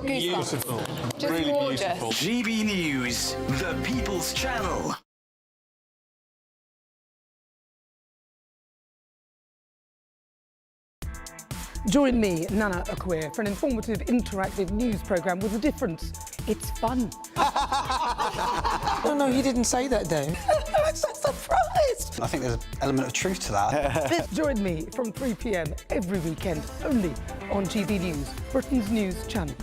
Beautiful. Just really gorgeous. beautiful. GBNews, the People's Channel. Join me, Nana Akweer, for an informative, interactive news programme with a difference. It's fun. No, he didn't say that, Dave. I'm so surprised. I think there's an element of truth to that. Join me from 3 p.m. every weekend, only on GB News, Britain's news channel.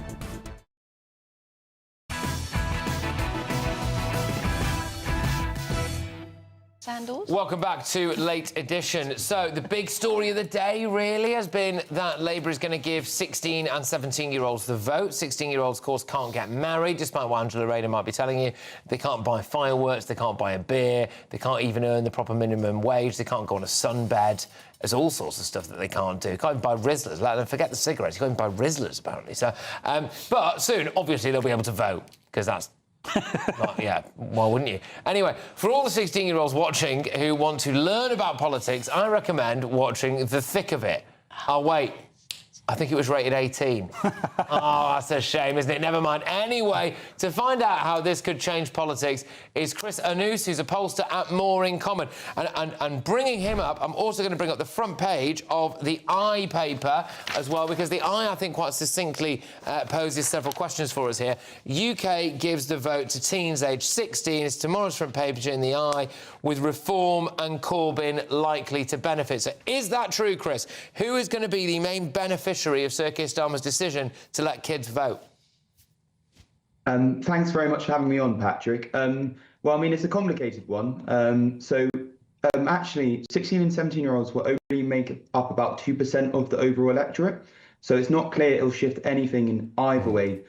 Sandals? Welcome back to Late Edition. So, the big story of the day, really, has been that Labour is going to give 16 and 17-year-olds the vote. 16-year-olds, of course, can't get married, despite what Angela Rayner might be telling you. They can't buy fireworks, they can't buy a beer, they can't even earn the proper minimum wage, they can't go on a sunbed. There's all sorts of stuff that they can't do. Can't even buy Rizzlers. Like, forget the cigarettes, you can't even buy Rizzlers, apparently. So, but soon, obviously, they'll be able to vote, because that's... yeah, why wouldn't you? Anyway, for all the 16-year-olds watching who want to learn about politics, I recommend watching The Thick of It. Oh, wait. I think it was rated 18. Oh, that's a shame, isn't it? Never mind. Anyway, to find out how this could change politics is Chris Anus, who's a pollster at More in Common. And bringing him up, I'm also going to bring up the front page of the I paper as well, because the I think, quite succinctly poses several questions for us here. UK gives the vote to teens aged 16. It's tomorrow's front page in the I, with Reform and Corbyn likely to benefit. So is that true, Chris? Who is going to be the main beneficiary of Sir Keir Starmer's decision to let kids vote? Thanks very much for having me on, Patrick. Well, I mean, it's a complicated one. Actually, 16 and 17-year-olds will only make up about 2% of the overall electorate. So it's not clear it'll shift anything in either way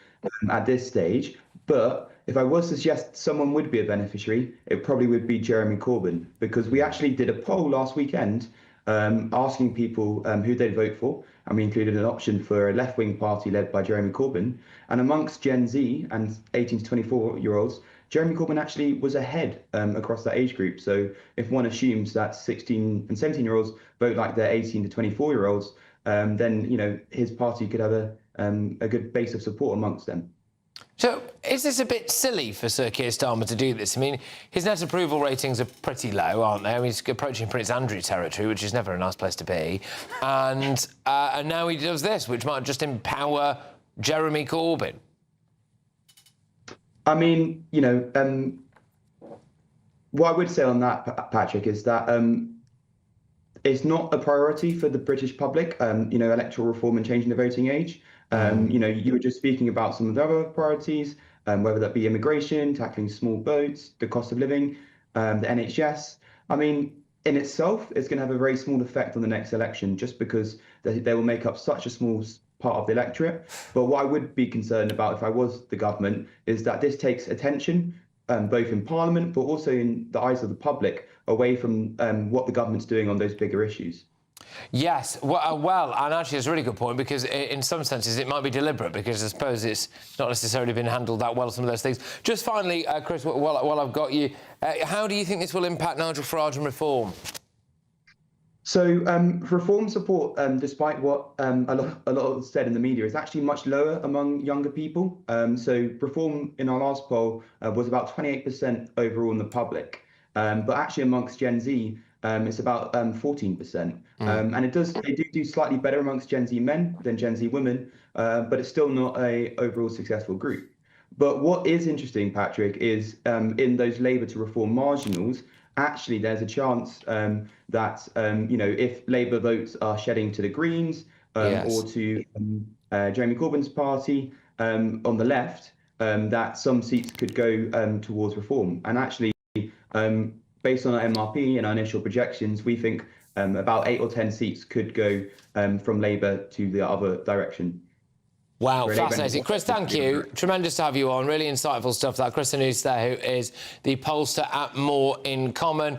at this stage. But if I was to suggest someone would be a beneficiary, it probably would be Jeremy Corbyn, because we actually did a poll last weekend asking people who they'd vote for, and we included an option for a left-wing party led by Jeremy Corbyn. And amongst Gen Z and 18 to 24-year-olds, Jeremy Corbyn actually was ahead across that age group. So if one assumes that 16 and 17-year-olds vote like their 18 to 24-year-olds, then, you know, his party could have a good base of support amongst them. So, is this a bit silly for Sir Keir Starmer to do this? I mean, his net approval ratings are pretty low, aren't they? I mean, he's approaching Prince Andrew territory, which is never a nice place to be. And now he does this, which might just empower Jeremy Corbyn. I mean, you know, what I would say on that, Patrick, is that it's not a priority for the British public, you know, electoral reform and changing the voting age. You know, you were just speaking about some of the other priorities, whether that be immigration, tackling small boats, the cost of living, the NHS. I mean, in itself, it's going to have a very small effect on the next election, just because they will make up such a small part of the electorate. But what I would be concerned about if I was the government is that this takes attention, both in Parliament, but also in the eyes of the public, away from what the government's doing on those bigger issues. Yes, well, and actually it's a really good point, because in some senses it might be deliberate, because I suppose it's not necessarily been handled that well, some of those things. Just finally, Chris, while I've got you, how do you think this will impact Nigel Farage and Reform? So Reform support, despite what a lot said in the media, is actually much lower among younger people. So Reform in our last poll was about 28% overall in the public, but actually amongst Gen Z, it's about 14%. And they do slightly better amongst Gen Z men than Gen Z women, but it's still not a overall successful group. But what is interesting, Patrick, is in those Labour to Reform marginals, actually there's a chance that, you know, if Labour votes are shedding to the Greens or to Jeremy Corbyn's party on the left, that some seats could go towards Reform. And actually, based on our MRP and our initial projections, we think about 8 or 10 seats could go from Labour to the other direction. Wow, fascinating. Chris, thank you. Tremendous to have you on. Really insightful stuff. That Chris Anus there, who is the pollster at More in Common.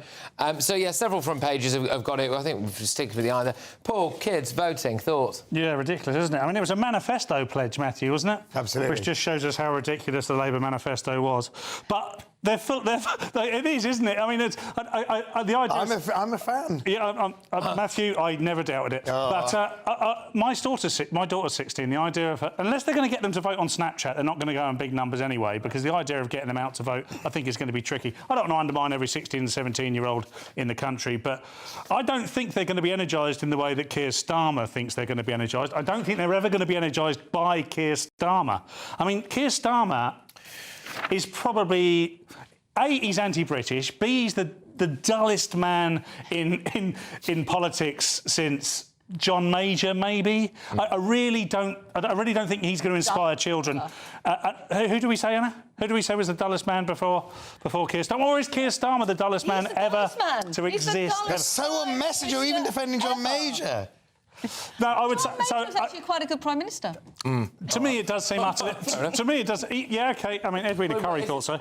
So, yeah, several front pages have got it. I think we'll stick with the either. Paul, kids, voting, thoughts? Yeah, ridiculous, isn't it? I mean, it was a manifesto pledge, Matthew, wasn't it? Absolutely. Which just shows us how ridiculous the Labour manifesto was. But It is, isn't it? I mean, the idea. I'm a fan. Yeah, Matthew, I never doubted it. But my daughter's 16. The idea of unless they're going to get them to vote on Snapchat, they're not going to go in big numbers anyway. Because the idea of getting them out to vote, I think, is going to be tricky. I don't want to undermine every 16 and 17-year-old in the country, but I don't think they're going to be energised in the way that Keir Starmer thinks they're going to be energised. I don't think they're ever going to be energised by Keir Starmer. I mean, Keir Starmer is probably A, he's anti-British, B, he's the dullest man in politics since John Major, maybe. I really don't think he's going to inspire children. Who do we say, Anna? Who do we say was the dullest man before Keir Starmer? Or is Keir Starmer the dullest man ever to exist? That's so a message, or even defending John Major. No, I would say. John Major was actually quite a good Prime Minister. To me, it does seem utterly. To me, it does. Yeah, OK. I mean, Edwina Curry thought so.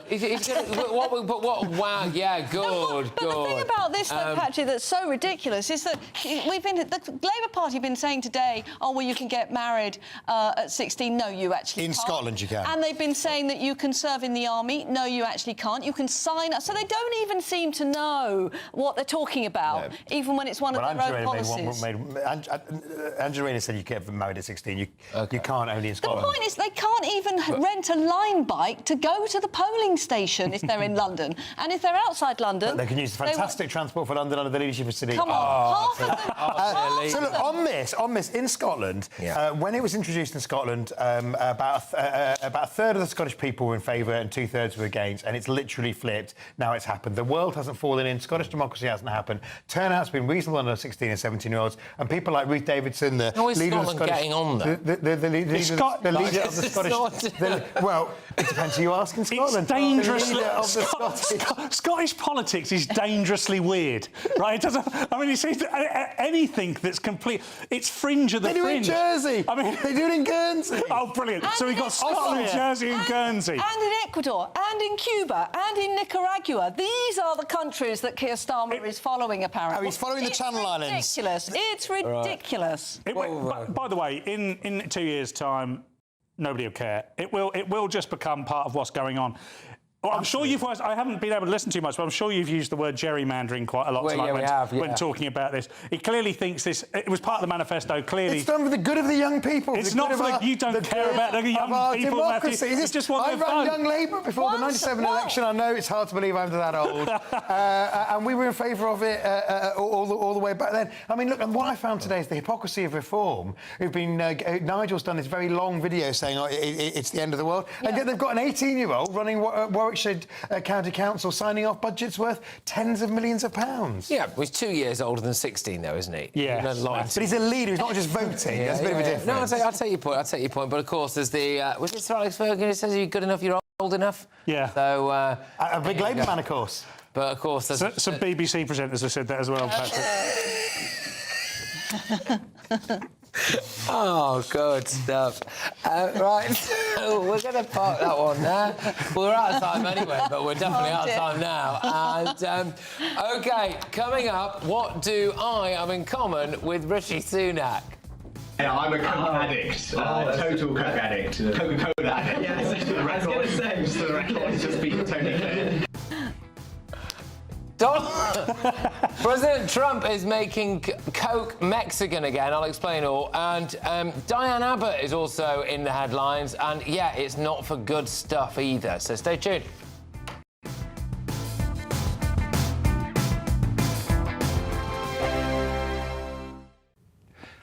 Wow, yeah, good. But the thing about this, though, Patrick, that's so ridiculous is that the Labour Party have been saying today, oh, well, you can get married at 16. No, you actually can't. In Scotland, you can. And they've been saying that you can serve in the army. No, you actually can't. You can sign up. So they don't even seem to know what they're talking about, even when it's one of their own policies. Angelina said you can't get married at 16. You can't only in Scotland. The point is they can't even rent a line bike to go to the polling station if they're in London. And if they're outside London... But they can use the fantastic transport for London under the leadership of City. Come on, So look, on this, in Scotland, when it was introduced in Scotland, about a third of the Scottish people were in favour and 2/3 were against, and it's literally flipped. Now it's happened. The world hasn't fallen in. Scottish democracy hasn't happened. Turnout's been reasonable under 16 and 17-year-olds, and people like Ruth Davidson, the leader of the Scottish... getting on, though? The leader of the Scottish... Well, it depends who you ask in Scotland. It's dangerously... Scottish politics is dangerously weird, right? It doesn't... I mean, you see, anything that's complete... It's fringe of the fringe. They do it in Jersey. I mean... They do it in Guernsey. Oh, brilliant. So we've got Scotland, Jersey and Guernsey. And in Ecuador, and in Cuba, and in Nicaragua. These are the countries that Keir Starmer is following, apparently. Oh, he's following the Channel Islands. It's ridiculous. By the way, in 2 years' time, nobody will care. It will just become part of what's going on. Well, I'm sure you've... I haven't been able to listen too much, but I'm sure you've used the word gerrymandering quite a lot tonight when talking about this. He clearly thinks this... It was part of the manifesto, clearly... It's done for the good of the young people. It's not for the... You don't care about the young people, Matthew. You just want their vote. I ran Young Labour before the 97 election. I know it's hard to believe I'm that old. And we were in favour of it all the way back then. I mean, look, and what I found today is the hypocrisy of reform. Nigel's done this very long video saying, oh, it's the end of the world. Yeah. And yet they've got an 18-year-old running Warwickshire County Council signing off budgets worth tens of millions of pounds. Yeah, well, he's 2 years older than 16, though, isn't he? Yeah. But he's a leader. He's not just voting. That's a bit of a difference. No, I'll take your point. But, of course, there's the... was it Sir Alex Ferguson who says you're good enough, you're old enough? Yeah. So... a big Labour man, of course. But, of course... There's... Some BBC presenters have said that as well, Patrick. Oh, good stuff. Right, so we're going to park that one there. We're out of time anyway, but we're definitely out of time now. And, OK, coming up, what do I have in common with Rishi Sunak? Yeah, I'm a coke addict, total coke addict, Coca-Cola addict. Yeah, I was going to say, just for the record, just be totally clear. President Trump is making Coke Mexican again. I'll explain all. And Diane Abbott is also in the headlines. And, yeah, it's not for good stuff either. So stay tuned.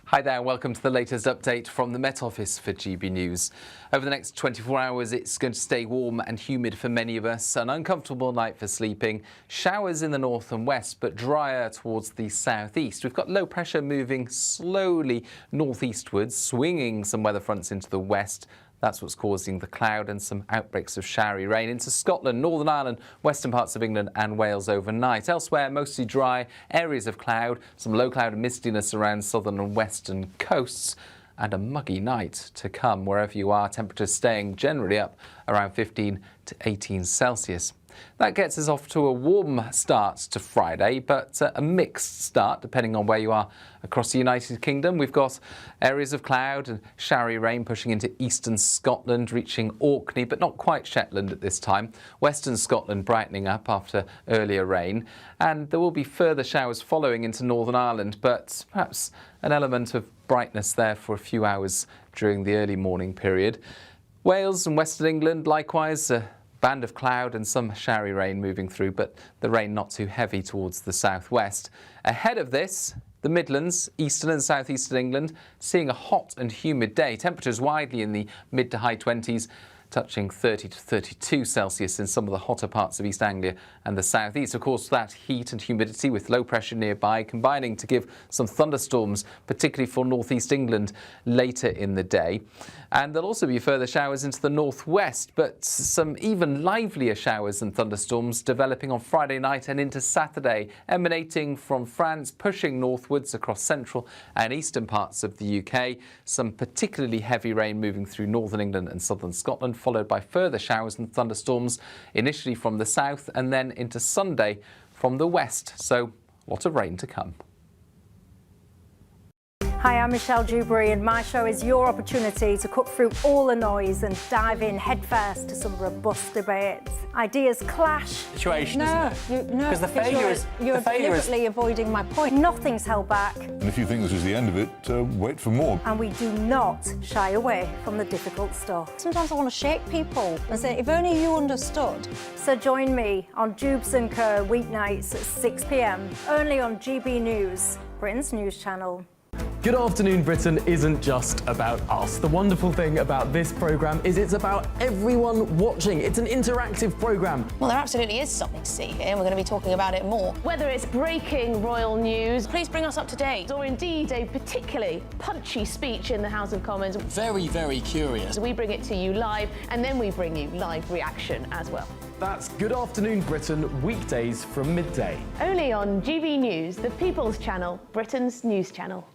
Hi there, and welcome to the latest update from the Met Office for GB News. Over the next 24 hours, it's going to stay warm and humid for many of us. An uncomfortable night for sleeping. Showers in the north and west, but drier towards the southeast. We've got low pressure moving slowly northeastwards, swinging some weather fronts into the west. That's what's causing the cloud and some outbreaks of showery rain into Scotland, Northern Ireland, western parts of England and Wales overnight. Elsewhere, mostly dry, areas of cloud, some low cloud and mistiness around southern and western coasts, and a muggy night to come wherever you are. Temperatures staying generally up around 15 to 18 Celsius. That gets us off to a warm start to Friday, but a mixed start depending on where you are across the United Kingdom. We've got areas of cloud and showery rain pushing into eastern Scotland, reaching Orkney, but not quite Shetland at this time. Western Scotland brightening up after earlier rain, and there will be further showers following into Northern Ireland, but perhaps an element of brightness there for a few hours during the early morning period. Wales and Western England, likewise, a band of cloud and some showery rain moving through, but the rain not too heavy towards the southwest. Ahead of this, the Midlands, eastern and southeastern England, seeing a hot and humid day. Temperatures widely in the mid to high 20s, touching 30 to 32 Celsius in some of the hotter parts of East Anglia and the southeast. Of course, that heat and humidity with low pressure nearby combining to give some thunderstorms, particularly for northeast England later in the day. And there'll also be further showers into the northwest, but some even livelier showers and thunderstorms developing on Friday night and into Saturday, emanating from France, pushing northwards across central and eastern parts of the UK. Some particularly heavy rain moving through northern England and southern Scotland, followed by further showers and thunderstorms, initially from the south and then into Sunday from the west. So a lot of rain to come. Hi, I'm Michelle Dewberry, and my show is your opportunity to cut through all the noise and dive in headfirst to some robust debates. Ideas clash. Situation, isn't it? No, because the failure is you're deliberately avoiding my point. Nothing's held back. And if you think this is the end of it, wait for more. And we do not shy away from the difficult stuff. Sometimes I want to shake people and say, if only you understood. So join me on Jubes and Co weeknights at 6 p.m. only on GB News, Britain's news channel. Good Afternoon Britain isn't just about us. The wonderful thing about this programme is it's about everyone watching. It's an interactive programme. Well, there absolutely is something to see here, and we're going to be talking about it more. Whether it's breaking royal news, please bring us up to date, or indeed a particularly punchy speech in the House of Commons. Very, very curious. We bring it to you live, and then we bring you live reaction as well. That's Good Afternoon Britain, weekdays from midday. Only on GB News, the People's Channel, Britain's news channel.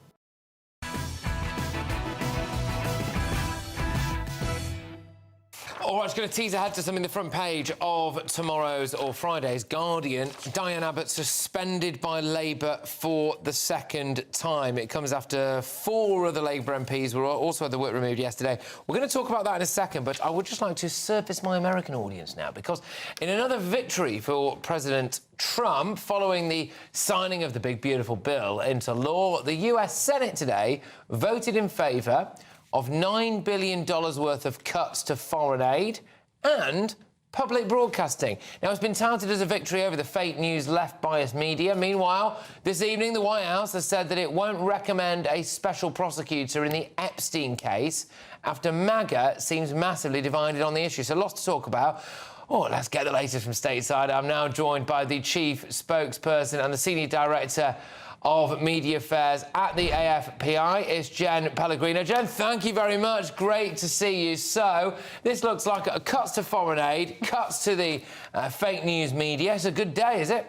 All right, just going to tease ahead to something in the front page of tomorrow's or Friday's Guardian. Diane Abbott suspended by Labour for the second time. It comes after 4 other Labour MPs were also had their work removed yesterday. We're going to talk about that in a second, but I would just like to surface my American audience now, because in another victory for President Trump, following the signing of the big, beautiful bill into law, the US Senate today voted in favour of $9 billion worth of cuts to foreign aid and public broadcasting. Now, it's been touted as a victory over the fake news left-biased media. Meanwhile, this evening, the White House has said that it won't recommend a special prosecutor in the Epstein case after MAGA seems massively divided on the issue. So lots to talk about. Oh, let's get the latest from stateside. I'm now joined by the chief spokesperson and the senior director of media affairs at the AFPI. It's Jen Pellegrino. Jen, thank you very much. Great to see you. So, this looks like a cuts to foreign aid, cuts to the fake news media. It's a good day, is it?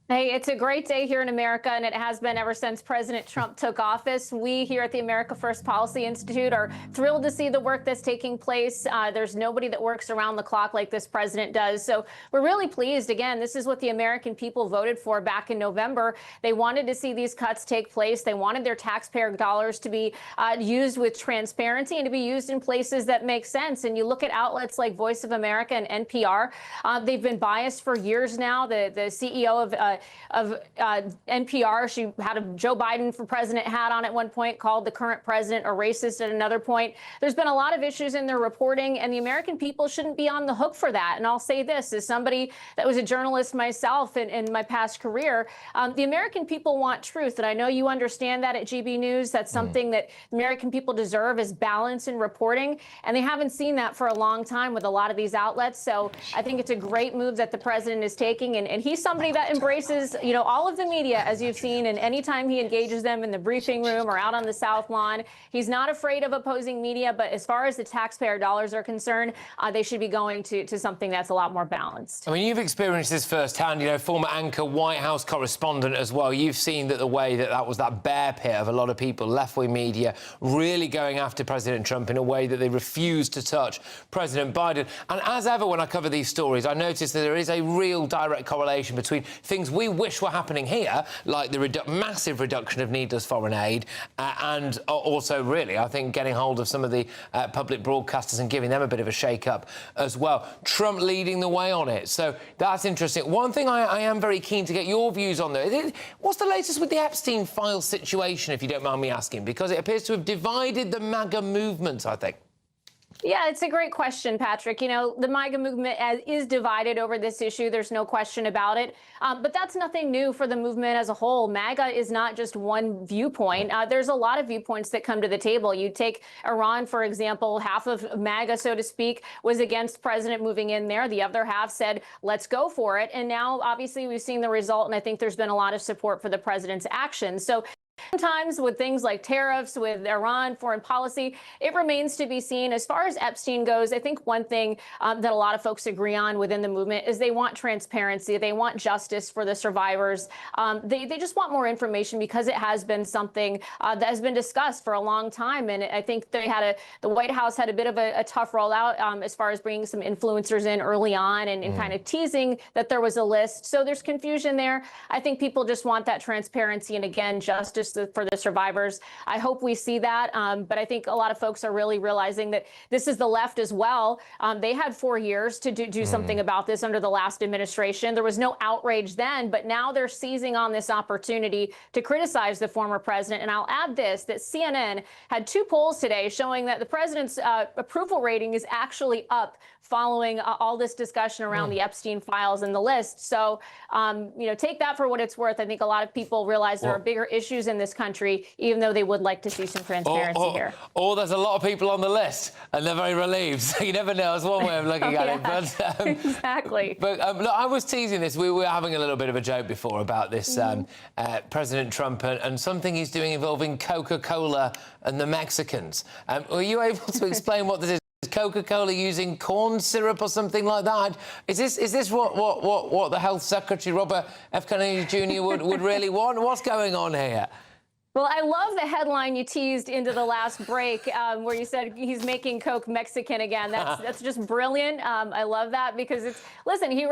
Hey, it's a great day here in America, and it has been ever since President Trump took office. We here at the America First Policy Institute are thrilled to see the work that's taking place. There's nobody that works around the clock like this president does. So we're really pleased. Again, this is what the American people voted for back in November. They wanted to see these cuts take place. They wanted their taxpayer dollars to be used with transparency and to be used in places that make sense. And you look at outlets like Voice of America and NPR. They've been biased for years now. The CEO of NPR, she had a Joe Biden for president hat on at one point, called the current president a racist at another point. There's been a lot of issues in their reporting, and the American people shouldn't be on the hook for that. And I'll say this, as somebody that was a journalist myself in my past career, the American people want truth, and I know you understand that at GB News. That's something that American people deserve, is balance in reporting, and they haven't seen that for a long time with a lot of these outlets. So I think it's a great move that the president is taking, and he's somebody that embraces faces, you know, all of the media, as you've seen, and anytime he engages them in the briefing room or out on the South Lawn, he's not afraid of opposing media. But as far as the taxpayer dollars are concerned, they should be going to something that's a lot more balanced. I mean, you've experienced this firsthand, you know, former anchor, White House correspondent as well. You've seen that the way that was that bear pit of a lot of people, left-wing media, really going after President Trump in a way that they refused to touch President Biden. And as ever, when I cover these stories, I notice that there is a real direct correlation between things we wish were happening here, like the massive reduction of needless foreign aid, and also, really, I think, getting hold of some of the public broadcasters and giving them a bit of a shake-up as well. Trump leading the way on it. So that's interesting. One thing I am very keen to get your views on, though. What's the latest with the Epstein file situation, if you don't mind me asking? Because it appears to have divided the MAGA movement, I think. Yeah, it's a great question, Patrick. You know, the MAGA movement is divided over this issue. There's no question about it. But that's nothing new for the movement as a whole. MAGA is not just one viewpoint. There's a lot of viewpoints that come to the table. You take Iran, for example. Half of MAGA, so to speak, was against President moving in there. The other half said, let's go for it. And now, obviously, we've seen the result, and I think there's been a lot of support for the president's actions. So sometimes with things like tariffs, with Iran, foreign policy, it remains to be seen. As far as Epstein goes, I think one thing that a lot of folks agree on within the movement is they want transparency. They want justice for the survivors. They just want more information because it has been something that has been discussed for a long time. And I think the White House had a bit of a tough rollout as far as bringing some influencers in early on and kind of teasing that there was a list. So there's confusion there. I think people just want that transparency and, again, justice for the survivors. I hope we see that. But I think a lot of folks are really realizing that this is the left as well. They had 4 years to do something about this under the last administration. There was no outrage then, but now they're seizing on this opportunity to criticize the former president. And I'll add this, that CNN had 2 polls today showing that the president's approval rating is actually up following all this discussion around the Epstein files and the list. So, you know, take that for what it's worth. I think a lot of people realize there are bigger issues in this country, even though they would like to see some transparency here. Or there's a lot of people on the list, and they're very relieved. So you never know. It's one way of looking at it. But, exactly. But look, I was teasing this. We were having a little bit of a joke before about this President Trump and something he's doing involving Coca-Cola and the Mexicans. Were you able to explain what this is? Coca-Cola using corn syrup or something like that? Is this what the Health Secretary Robert F. Kennedy Jr. would really want? What's going on here? Well, I love the headline you teased into the last break where you said he's making Coke Mexican again. That's just brilliant. I love that because listen, he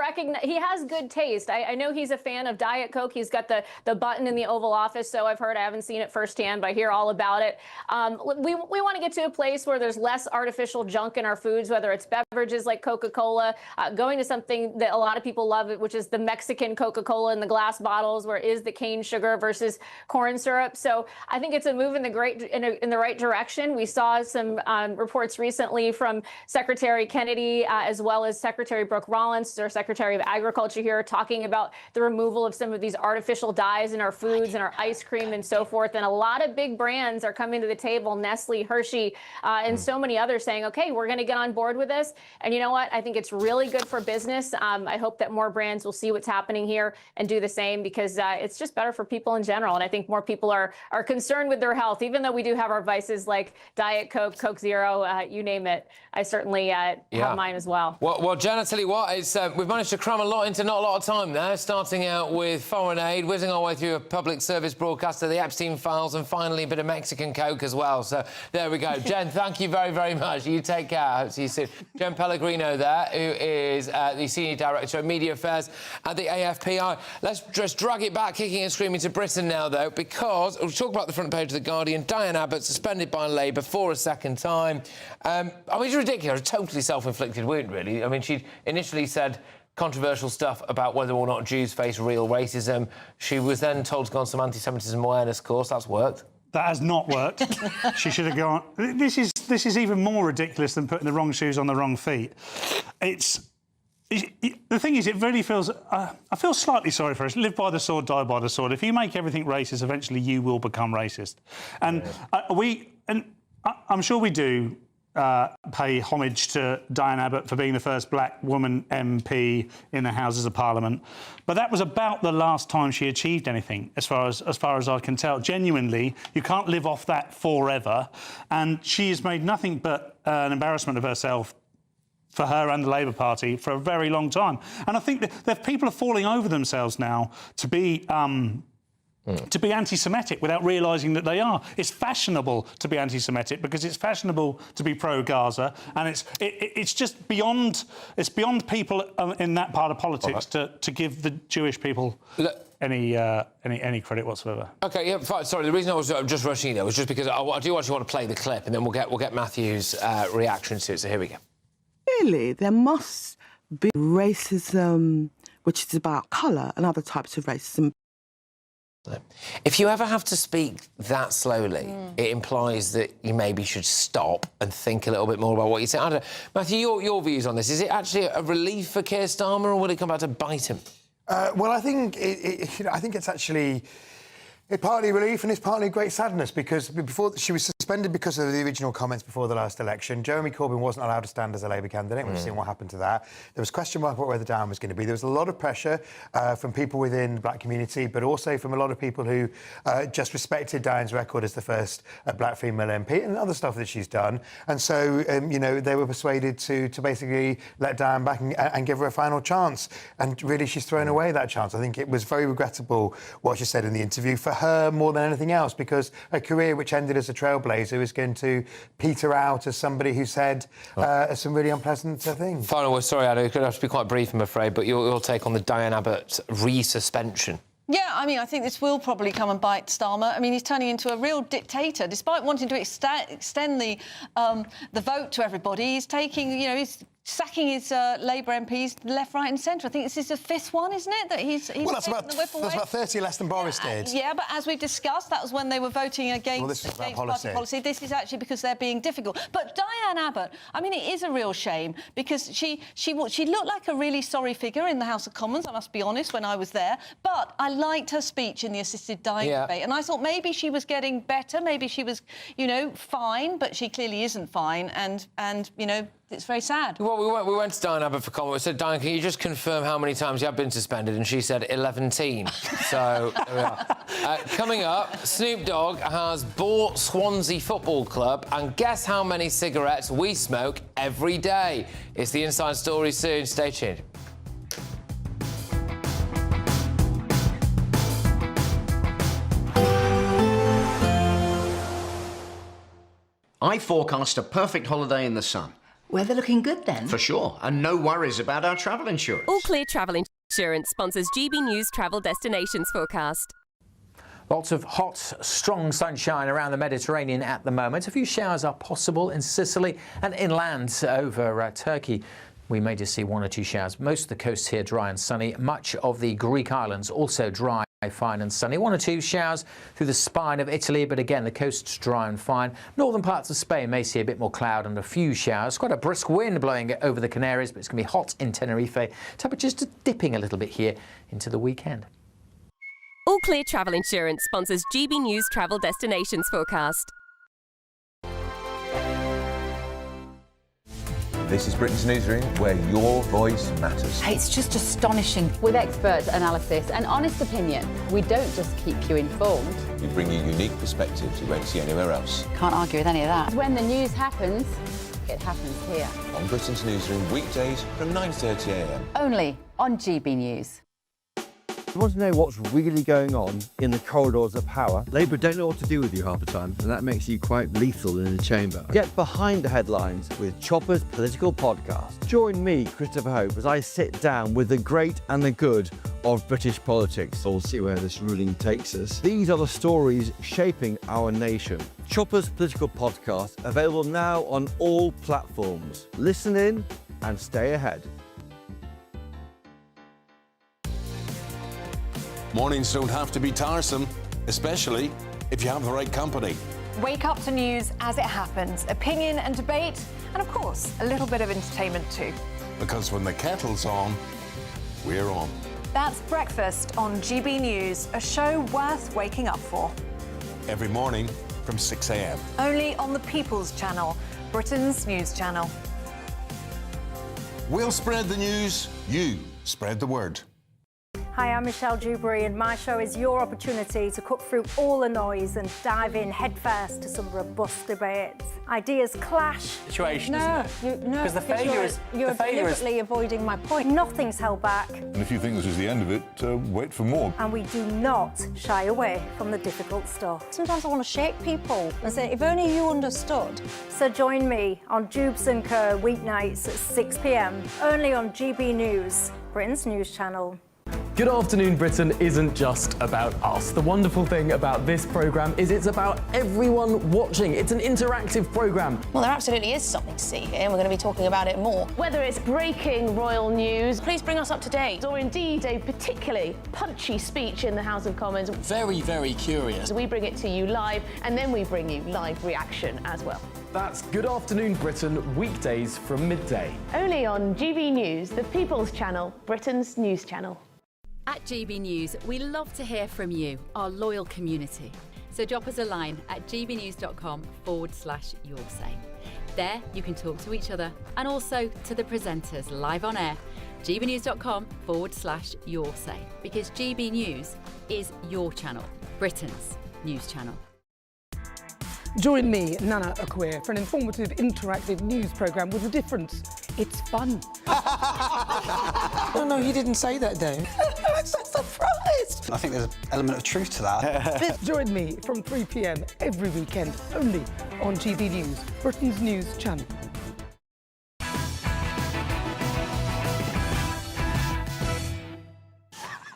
has good taste. I know he's a fan of Diet Coke. He's got the button in the Oval Office, so I've heard. I haven't seen it firsthand, but I hear all about it. We want to get to a place where there's less artificial junk in our foods, whether it's beverages like Coca-Cola, going to something that a lot of people love, which is the Mexican Coca-Cola in the glass bottles, where it is the cane sugar versus corn syrup. So I think it's a move in the right direction. We saw some reports recently from Secretary Kennedy as well as Secretary Brooke Rollins, our Secretary of Agriculture here, talking about the removal of some of these artificial dyes in our foods and our ice cream and so forth. And a lot of big brands are coming to the table, Nestle, Hershey, and so many others saying, okay, we're going to get on board with this. And you know what? I think it's really good for business. I hope that more brands will see what's happening here and do the same because it's just better for people in general. And I think more people are concerned with their health, even though we do have our vices like Diet Coke, Coke Zero, you name it. I certainly have mine as well. Well, Jen, I tell you what, we've managed to cram a lot into not a lot of time there, starting out with foreign aid, whizzing our way through a public service broadcast of the Epstein files, and finally a bit of Mexican Coke as well. So there we go. Jen, thank you very, very much. You take care. I hope to see you soon. Jen Pellegrino there, who is the Senior Director of Media Affairs at the AFPI. Let's just drag it back, kicking and screaming to Britain now, though, because we'll talk about the front page of The Guardian. Diane Abbott suspended by Labour for a second time. I mean, it's ridiculous. A totally self-inflicted wound, really. I mean, she initially said controversial stuff about whether or not Jews face real racism. She was then told to go on some anti-Semitism awareness course. That's worked. That has not worked. She should have gone. This is even more ridiculous than putting the wrong shoes on the wrong feet. The thing is, it really feels... I feel slightly sorry for us. Live by the sword, die by the sword. If you make everything racist, eventually you will become racist. And I'm sure we do pay homage to Diane Abbott for being the first black woman MP in the Houses of Parliament. But that was about the last time she achieved anything, as far as I can tell. Genuinely, you can't live off that forever. And she has made nothing but an embarrassment of herself for her and the Labour Party for a very long time. And I think that people are falling over themselves now to be anti-Semitic without realising that they are. It's fashionable to be anti-Semitic because it's fashionable to be pro-Gaza, and it's just beyond people in that part of politics to give the Jewish people any credit whatsoever. OK, yeah, fine. Sorry, the reason I was just rushing you there was just because I do actually want to play the clip, and then we'll get Matthew's reaction to it. So here we go. Really, there must be racism, which is about colour, and other types of racism. If you ever have to speak that slowly, it implies that you maybe should stop and think a little bit more about what you say. I don't know. Matthew, your views on this. Is it actually a relief for Keir Starmer, or will it come back to bite him? Well, I think it's actually partly relief and it's partly great sadness, because before she was suspended because of the original comments before the last election. Jeremy Corbyn wasn't allowed to stand as a Labour candidate. We've seen what happened to that. There was question mark about where the down was going to be. There was a lot of pressure from people within the black community, but also from a lot of people who just respected Diane's record as the first black female MP and other stuff that she's done. And so, you know, they were persuaded to basically let Diane back and give her a final chance. And really, she's thrown away that chance. I think it was very regrettable what she said in the interview for her more than anything else, because a career which ended as a trailblazer is going to peter out as somebody who said some really unpleasant things. Final word, sorry, Adam, it's going to have to be quite brief, I'm afraid, but your take on the Diane Abbott resuspension. Yeah, I mean, I think this will probably come and bite Starmer. I mean, he's turning into a real dictator. Despite wanting to extend the vote to everybody, he's taking, you know, he's sacking his Labour MPs left, right and centre. I think this is the fifth one, isn't it, that he's well, that's about 30 less than Boris did. Yeah, but as we've discussed, that was when they were voting against party policy. This is actually because they're being difficult. But Diane Abbott, I mean, it is a real shame, because she looked like a really sorry figure in the House of Commons, I must be honest, when I was there. But I liked her speech in the assisted dying debate, and I thought maybe she was getting better, maybe she was, you know, fine, but she clearly isn't fine, and you know, it's very sad. Well, we went to Diane Abbott for comment. We said, Diane, can you just confirm how many times you have been suspended? And she said 11. So there we are. Coming up, Snoop Dogg has bought Swansea Football Club, and guess how many cigarettes we smoke every day? It's the Inside Story soon. Stay tuned. I forecast a perfect holiday in the sun. Weather looking good then? For sure, and no worries about our travel insurance. All Clear Travel Insurance sponsors GBNews Travel Destinations Forecast. Lots of hot, strong sunshine around the Mediterranean at the moment. A few showers are possible in Sicily and inland over Turkey. We may just see one or two showers. Most of the coast here dry and sunny. Much of the Greek islands also dry, fine and sunny. One or two showers through the spine of Italy, but again, the coast's dry and fine. Northern parts of Spain may see a bit more cloud and a few showers. Quite a brisk wind blowing over the Canaries, but it's going to be hot in Tenerife. Temperatures just dipping a little bit here into the weekend. All Clear Travel Insurance sponsors GBNews Travel Destinations Forecast. This is Britain's Newsroom, where your voice matters. It's just astonishing. With expert analysis and honest opinion, we don't just keep you informed. We bring you unique perspectives you won't see anywhere else. Can't argue with any of that. When the news happens, it happens here. On Britain's Newsroom, weekdays from 9:30 a.m. Only on GB News. You want to know what's really going on in the corridors of power? Labour don't know what to do with you half the time, and that makes you quite lethal in the chamber. Get behind the headlines with Chopper's Political Podcast. Join me, Christopher Hope, as I sit down with the great and the good of British politics. We'll see where this ruling takes us. These are the stories shaping our nation. Chopper's Political Podcast, available now on all platforms. Listen in and stay ahead. Mornings don't have to be tiresome, especially if you have the right company. Wake up to news as it happens, opinion and debate, and of course, a little bit of entertainment too. Because when the kettle's on, we're on. That's Breakfast on GB News, a show worth waking up for. Every morning from 6 a.m. Only on the People's Channel. Britain's news channel. We'll spread the news, you spread the word. Hi, I'm Michelle Dewberry, and my show is your opportunity to cut through all the noise and dive in headfirst to some robust debates. Ideas clash. Situation, No, isn't it? because the failure is you're deliberately avoiding my point. Nothing's held back, And if you think this is the end of it, wait for more. and we do not shy away from the difficult stuff. Sometimes I want to shake people and say, if only you understood. So join me on Jubes and Co weeknights at 6 p.m. only on GB News, Britain's news channel. Good Afternoon Britain isn't just about us. The wonderful thing about this programme is it's about everyone watching. It's an interactive programme. Well, there absolutely is something to see here, and we're going to be talking about it more. Whether it's breaking royal news, please bring us up to date, or indeed a particularly punchy speech in the House of Commons. Very, very curious. We bring it to you live, and then we bring you live reaction as well. That's Good Afternoon Britain, weekdays from midday. Only on GB News, the People's Channel, Britain's news channel. At GB News, we love to hear from you, our loyal community. So drop us a line at gbnews.com/yoursay. There you can talk to each other and also to the presenters live on air. gbnews.com/yoursay, because GB News is your channel, Britain's news channel. Join me, Nana Akwe, for an informative, interactive news programme with a difference. It's fun. No, he didn't say that, Dave. I'm so surprised. I think there's an element of truth to that. Join me from 3 p.m. every weekend, only on GB News, Britain's news channel.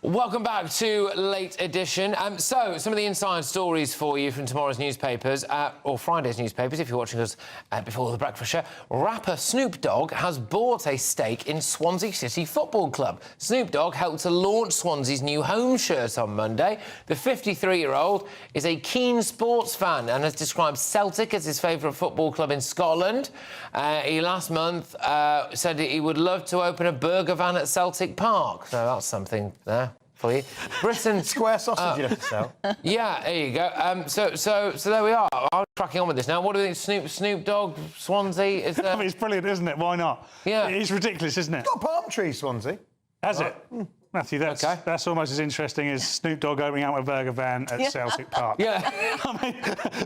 Welcome back to Late Edition. So, some of the inside stories for you from tomorrow's newspapers, or Friday's newspapers, if you're watching us before the breakfast show. Rapper Snoop Dogg has bought a stake in Swansea City Football Club. Snoop Dogg helped to launch Swansea's new home shirt on Monday. The 53-year-old is a keen sports fan and has described Celtic as his favourite football club in Scotland. He last month said that he would love to open a burger van at Celtic Park. So that's something there for you. Britain... Square sausage you'd have to sell. Yeah, there you go. So there we are. I'm cracking on with this now. What do you think? Snoop Dogg, Swansea? Is there... I mean, it's brilliant, isn't it? Why not? Yeah. It's ridiculous, isn't it? Got a palm tree, Swansea. Has it? Matthew, that's almost as interesting as Snoop Dogg opening out a burger van at Celtic Park. Yeah. I mean,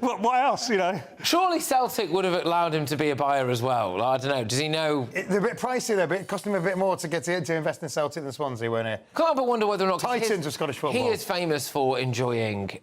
what else, you know? Surely Celtic would have allowed him to be a buyer as well. I don't know. Does he know? They're a bit pricey, though, but it cost him a bit more to get to invest in Celtic than Swansea, weren't it? Can't but wonder whether or not... Titans of Scottish football. He is famous for enjoying...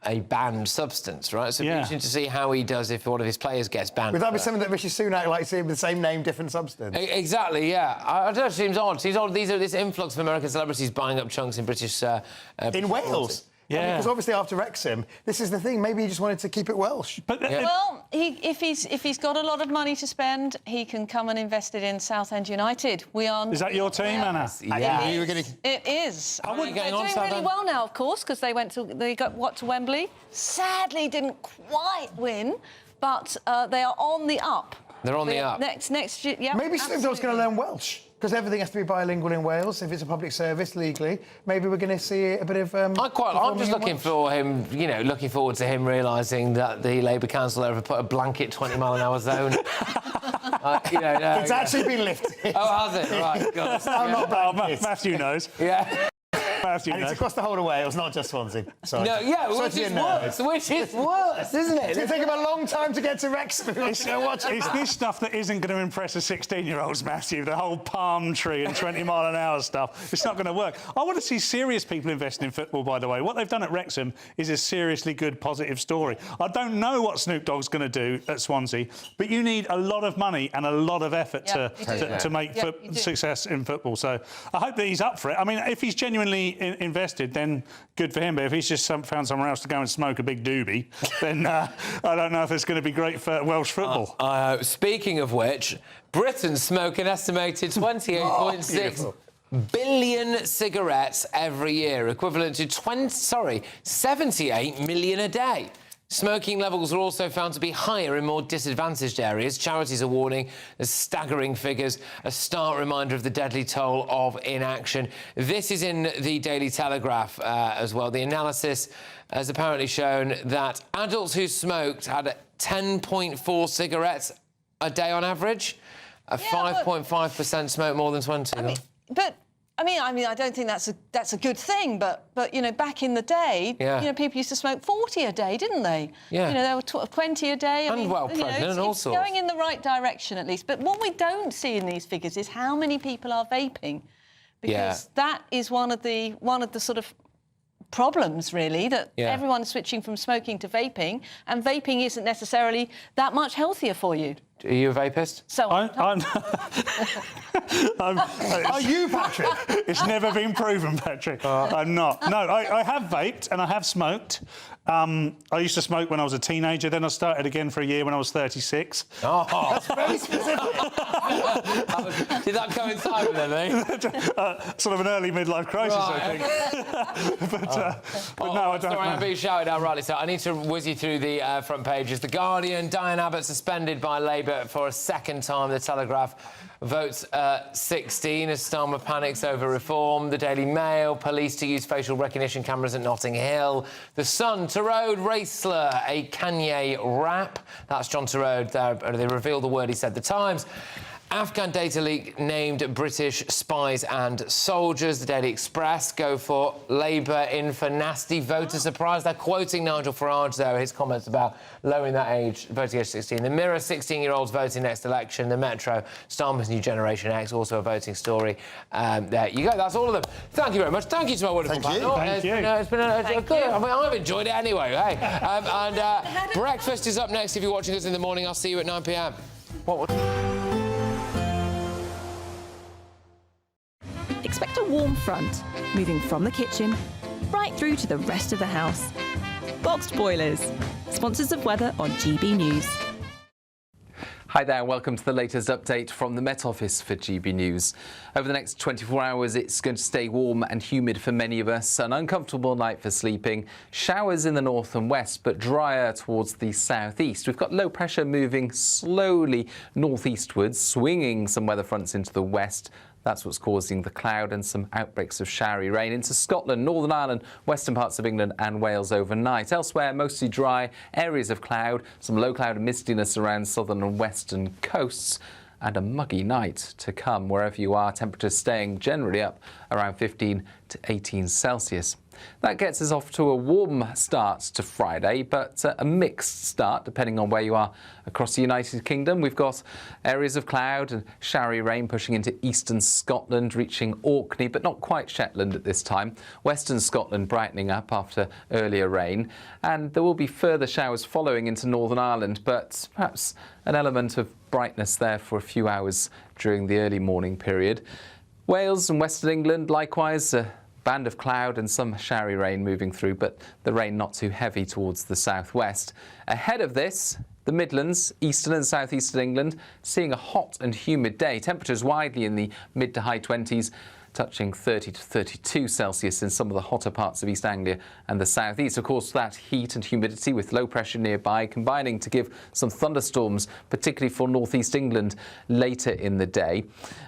a banned substance, right? So it'd be interesting to see how he does if one of his players gets banned. Would that be something that Rishi Sunak likes to see with the same name, different substance? Exactly, yeah. I don't know, it seems odd. These are this influx of American celebrities buying up chunks in British... in Wales? Yeah. Because obviously after Wrexham, this is the thing. Maybe he just wanted to keep it Welsh. But well, if he's got a lot of money to spend, he can come and invest it in Southend United. Is that your team, Anna? Yeah. It is. How are you getting on, They're doing really well now, of course, because they got to Wembley. Sadly, didn't quite win, but they are on the up. They're on the up. Next year, yeah. Maybe Snoop Dogg's going to learn Welsh. Because everything has to be bilingual in Wales. If it's a public service legally, maybe we're going to see a bit of. I'm just looking for him. Looking forward to him realising that the Labour Council ever put a blanket 20-mile-an-hour zone. It's actually been lifted. Oh, has it? Right. God. I'm not blankets. Matthew knows. Yeah. And it's across the whole of Wales, not just Swansea. Sorry. No, yeah, which is worse, isn't it? It's going to take him a long time to get to Wrexham. It's this stuff that isn't going to impress a 16-year-olds, Matthew. The whole palm tree and 20-mile-an-hour stuff. It's not going to work. I want to see serious people investing in football, by the way. What they've done at Wrexham is a seriously good, positive story. I don't know what Snoop Dogg's going to do at Swansea, but you need a lot of money and a lot of effort to make success in football. So I hope that he's up for it. I mean, if he's genuinely invested, then good for him. But if he's just found somewhere else to go and smoke a big doobie, then I don't know if it's going to be great for Welsh football. Speaking of which, Britain smoke an estimated 28.6 billion cigarettes every year, equivalent to 78 million a day. Smoking levels are also found to be higher in more disadvantaged areas. Charities are warning the staggering figures, a stark reminder of the deadly toll of inaction. This is in the Daily Telegraph as well. The analysis has apparently shown that adults who smoked had 10.4 cigarettes a day on average. 5.5% smoke more than 20. I don't think that's a good thing, but you know, back in the day, you know, people used to smoke 40 a day, didn't they? Yeah. You know, there were 20 a day. It's going in the right direction at least. But what we don't see in these figures is how many people are vaping, because that is one of the sort of problems, really, that everyone's switching from smoking to vaping, and vaping isn't necessarily that much healthier for you. Are you a vapist? So I'm Are you, Patrick? It's never been proven, Patrick. I'm not. No, I have vaped and I have smoked. I used to smoke when I was a teenager, then I started again for a year when I was 36. Oh, that's very specific. Did that coincide with anything? Sort of an early midlife crisis, I think. but no, I don't know. I'm being shouted out rightly, so I need to whiz you through the front pages. The Guardian, Diane Abbott suspended by Labour for a second time. The Telegraph votes 16 as Starmer panics over reform. The Daily Mail, police to use facial recognition cameras at Notting Hill. The Sun, Road Raceler, a Kanye rap. That's John Turode. They reveal the word he said. The Times, Afghan data leak named British spies and soldiers. The Daily Express go for Labour in for nasty voter surprise. They're quoting Nigel Farage there, his comments about lowering that age, voting age 16. The Mirror, 16-year-olds voting next election. The Metro, Starmer's new Generation X, also a voting story. There you go. That's all of them. Thank you very much. Thank you to my wonderful panel. Thank you. It's been a good... I mean, I've enjoyed it anyway. Hey, breakfast is up next. If you're watching us in the morning, I'll see you at 9 p.m. Expect a warm front, moving from the kitchen right through to the rest of the house. Boxed Boilers, sponsors of weather on GB News. Hi there, welcome to the latest update from the Met Office for GB News. Over the next 24 hours, it's going to stay warm and humid for many of us. An uncomfortable night for sleeping. Showers in the north and west, but drier towards the southeast. We've got low pressure moving slowly northeastwards, swinging some weather fronts into the west. That's what's causing the cloud and some outbreaks of showery rain into Scotland, Northern Ireland, western parts of England and Wales overnight. Elsewhere, mostly dry, areas of cloud, some low cloud and mistiness around southern and western coasts, and a muggy night to come wherever you are. Temperatures staying generally up around 15 to 18 Celsius. That gets us off to a warm start to Friday, but a mixed start depending on where you are across the United Kingdom. We've got areas of cloud and showery rain pushing into eastern Scotland, reaching Orkney, but not quite Shetland at this time. Western Scotland brightening up after earlier rain, and there will be further showers following into Northern Ireland, but perhaps an element of brightness there for a few hours during the early morning period. Wales and Western England, likewise, band of cloud and some showery rain moving through, but the rain not too heavy towards the southwest. Ahead of this, the Midlands, eastern and southeastern England, seeing a hot and humid day. Temperatures widely in the mid to high 20s, touching 30 to 32 Celsius in some of the hotter parts of East Anglia and the southeast. Of course, that heat and humidity with low pressure nearby combining to give some thunderstorms, particularly for northeast England later in the day.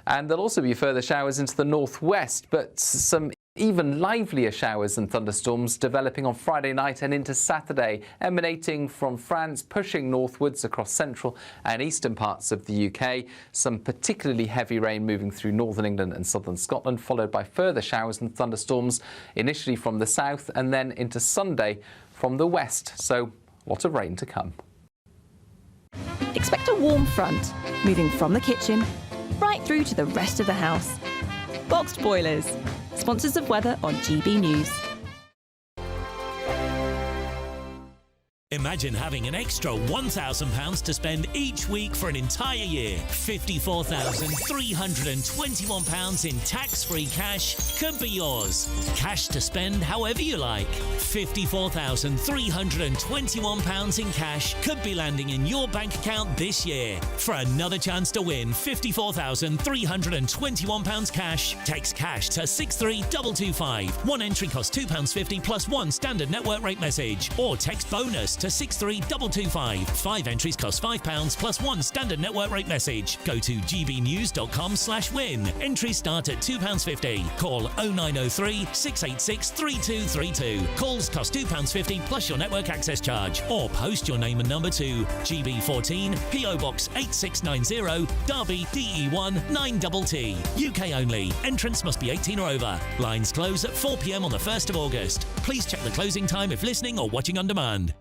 And there'll also be further showers into the northwest, but some even livelier showers and thunderstorms developing on Friday night and into Saturday, emanating from France, pushing northwards across central and eastern parts of the UK. Some particularly heavy rain moving through northern England and southern Scotland, followed by further showers and thunderstorms, initially from the south and then into Sunday from the west. So, a lot of rain to come. Expect a warm front, moving from the kitchen right through to the rest of the house. Boxed Boilers, sponsors of weather on GB News. Imagine having an extra £1,000 to spend each week for an entire year. £54,321 in tax-free cash could be yours. Cash to spend however you like. £54,321 in cash could be landing in your bank account this year. For another chance to win £54,321 cash, text cash to 63225. One entry costs £2.50 plus one standard network rate message. Or text bonus to 63225. 5 entries cost £5 plus 1 standard network rate message. Go to gbnews.com/win. Entries start at £2.50. Call 0903 686 3232. Calls cost £2.50 plus your network access charge. Or post your name and number to GB14 PO Box 8690 Derby DE1 9TT. UK only. Entrance must be 18 or over. Lines close at 4 p.m. on the 1st of August. Please check the closing time if listening or watching on demand.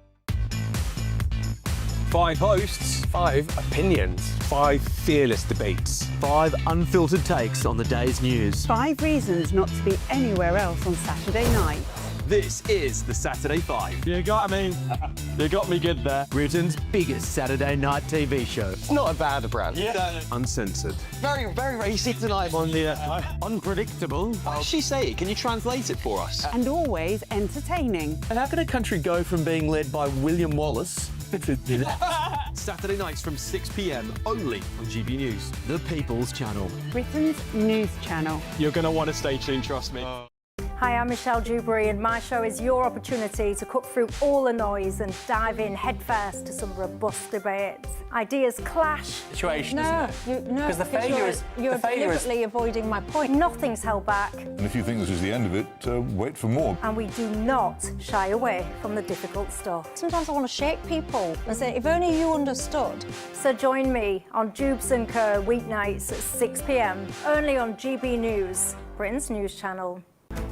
5 hosts, 5 opinions, 5 fearless debates, 5 unfiltered takes on the day's news. 5 reasons not to be anywhere else on Saturday night. This is the Saturday 5. You got me. You got me good there. Britain's biggest Saturday night TV show. It's not a bad brand. Yeah. Uncensored. Very, very racy tonight on the unpredictable. What does she say? Can you translate it for us? And always entertaining. And how can a country go from being led by William Wallace to Saturday nights from 6 p.m. only on GB News, the People's Channel. Britain's news channel. You're going to want to stay tuned, trust me. Hi, I'm Michelle Dewberry, and my show is your opportunity to cut through all the noise and dive in headfirst to some robust debates. Ideas clash. Situation, no, isn't it? No, because the failure is you're deliberately avoiding my point. Nothing's held back. And if you think this is the end of it, wait for more. And we do not shy away from the difficult stuff. Sometimes I want to shake people and say, if only you understood. So join me on Jubes and Kerr weeknights at 6 p.m. only on GB News, Britain's news channel.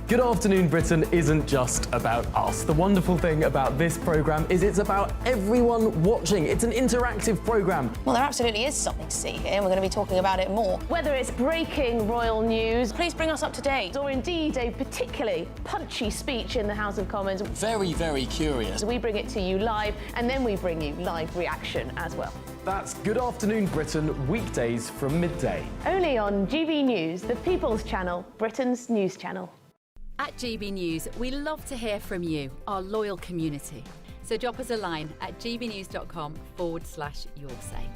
Good Afternoon Britain isn't just about us. The wonderful thing about this programme is it's about everyone watching. It's an interactive programme. Well, there absolutely is something to see here, and we're going to be talking about it more. Whether it's breaking royal news, please bring us up to date, or indeed a particularly punchy speech in the House of Commons. Very, very curious. We bring it to you live, and then we bring you live reaction as well. That's Good Afternoon Britain, weekdays from midday. Only on GB News, the People's Channel, Britain's news channel. At GB News, we love to hear from you, our loyal community. So drop us a line at gbnews.com/yoursay.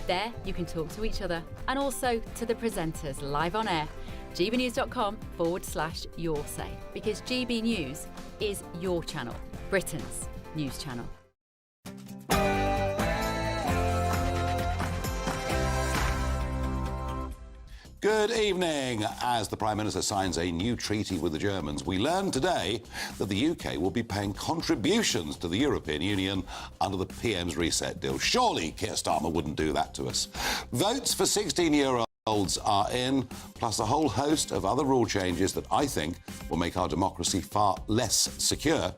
There you can talk to each other and also to the presenters live on air. gbnews.com/yoursay, because GB News is your channel, Britain's news channel. Good evening. As the Prime Minister signs a new treaty with the Germans, we learned today that the UK will be paying contributions to the European Union under the PM's reset deal. Surely Keir Starmer wouldn't do that to us. Votes for 16-year-olds are in, plus a whole host of other rule changes that I think will make our democracy far less secure.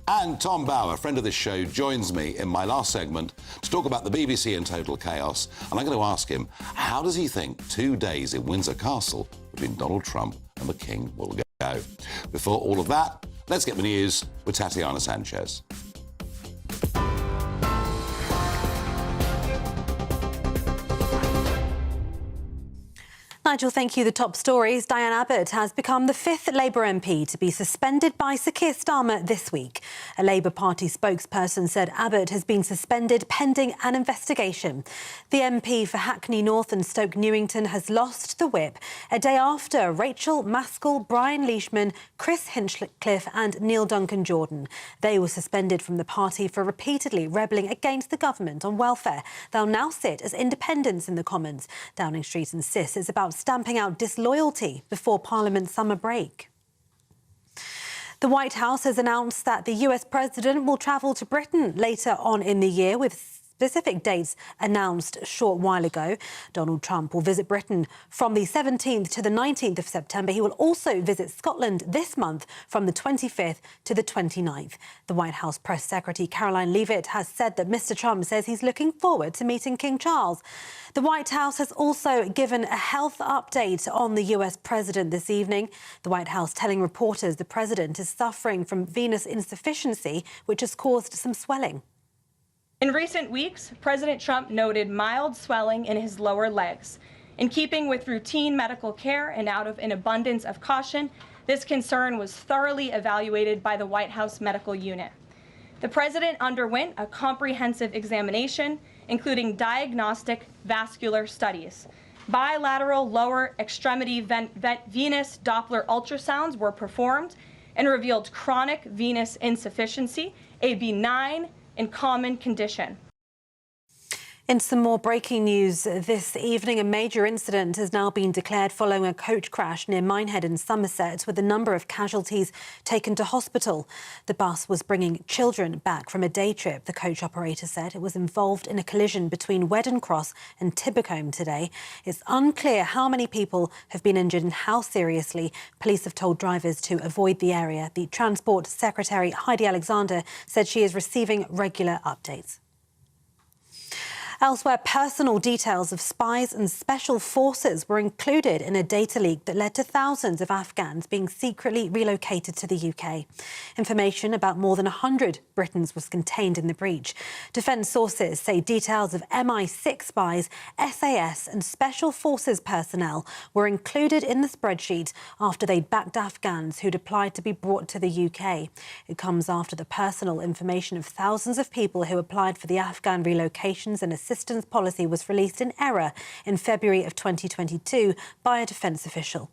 And Tom Bower, friend of this show, joins me in my last segment to talk about the BBC in total chaos. And I'm going to ask him, how does he think 2 days in Windsor Castle between Donald Trump and the King will go? Before all of that, let's get the news with Tatiana Sanchez. Nigel, thank you. The top stories. Diane Abbott has become the 5th Labour MP to be suspended by Sir Keir Starmer this week. A Labour Party spokesperson said Abbott has been suspended pending an investigation. The MP for Hackney North and Stoke Newington has lost the whip a day after Rachel Maskell, Brian Leishman, Chris Hinchcliffe and Neil Duncan-Jordan. They were suspended from the party for repeatedly rebelling against the government on welfare. They'll now sit as independents in the Commons. Downing Street insists it's about stamping out disloyalty before Parliament's summer break. The White House has announced that the US president will travel to Britain later on in the year, with specific dates announced a short while ago. Donald Trump will visit Britain from the 17th to the 19th of September. He will also visit Scotland this month from the 25th to the 29th. The White House Press Secretary Caroline Leavitt has said that Mr. Trump says he's looking forward to meeting King Charles. The White House has also given a health update on the US president this evening. The White House telling reporters the president is suffering from venous insufficiency, which has caused some swelling. In recent weeks, President Trump noted mild swelling in his lower legs. In keeping with routine medical care and out of an abundance of caution, this concern was thoroughly evaluated by the White House medical unit. The president underwent a comprehensive examination, including diagnostic vascular studies. Bilateral lower extremity venous Doppler ultrasounds were performed and revealed chronic venous insufficiency, a benign and common condition. In some more breaking news this evening, a major incident has now been declared following a coach crash near Minehead in Somerset, with a number of casualties taken to hospital. The bus was bringing children back from a day trip, the coach operator said. It was involved in a collision between Wedden Cross and Tibbacombe today. It's unclear how many people have been injured and how seriously. Police have told drivers to avoid the area. The Transport Secretary, Heidi Alexander, said she is receiving regular updates. Elsewhere, personal details of spies and special forces were included in a data leak that led to thousands of Afghans being secretly relocated to the UK. Information about more than 100 Britons was contained in the breach. Defence sources say details of MI6 spies, SAS and special forces personnel were included in the spreadsheet after they backed Afghans who'd applied to be brought to the UK. It comes after the personal information of thousands of people who applied for the Afghan relocations and assistance policy was released in error in February of 2022 by a defence official.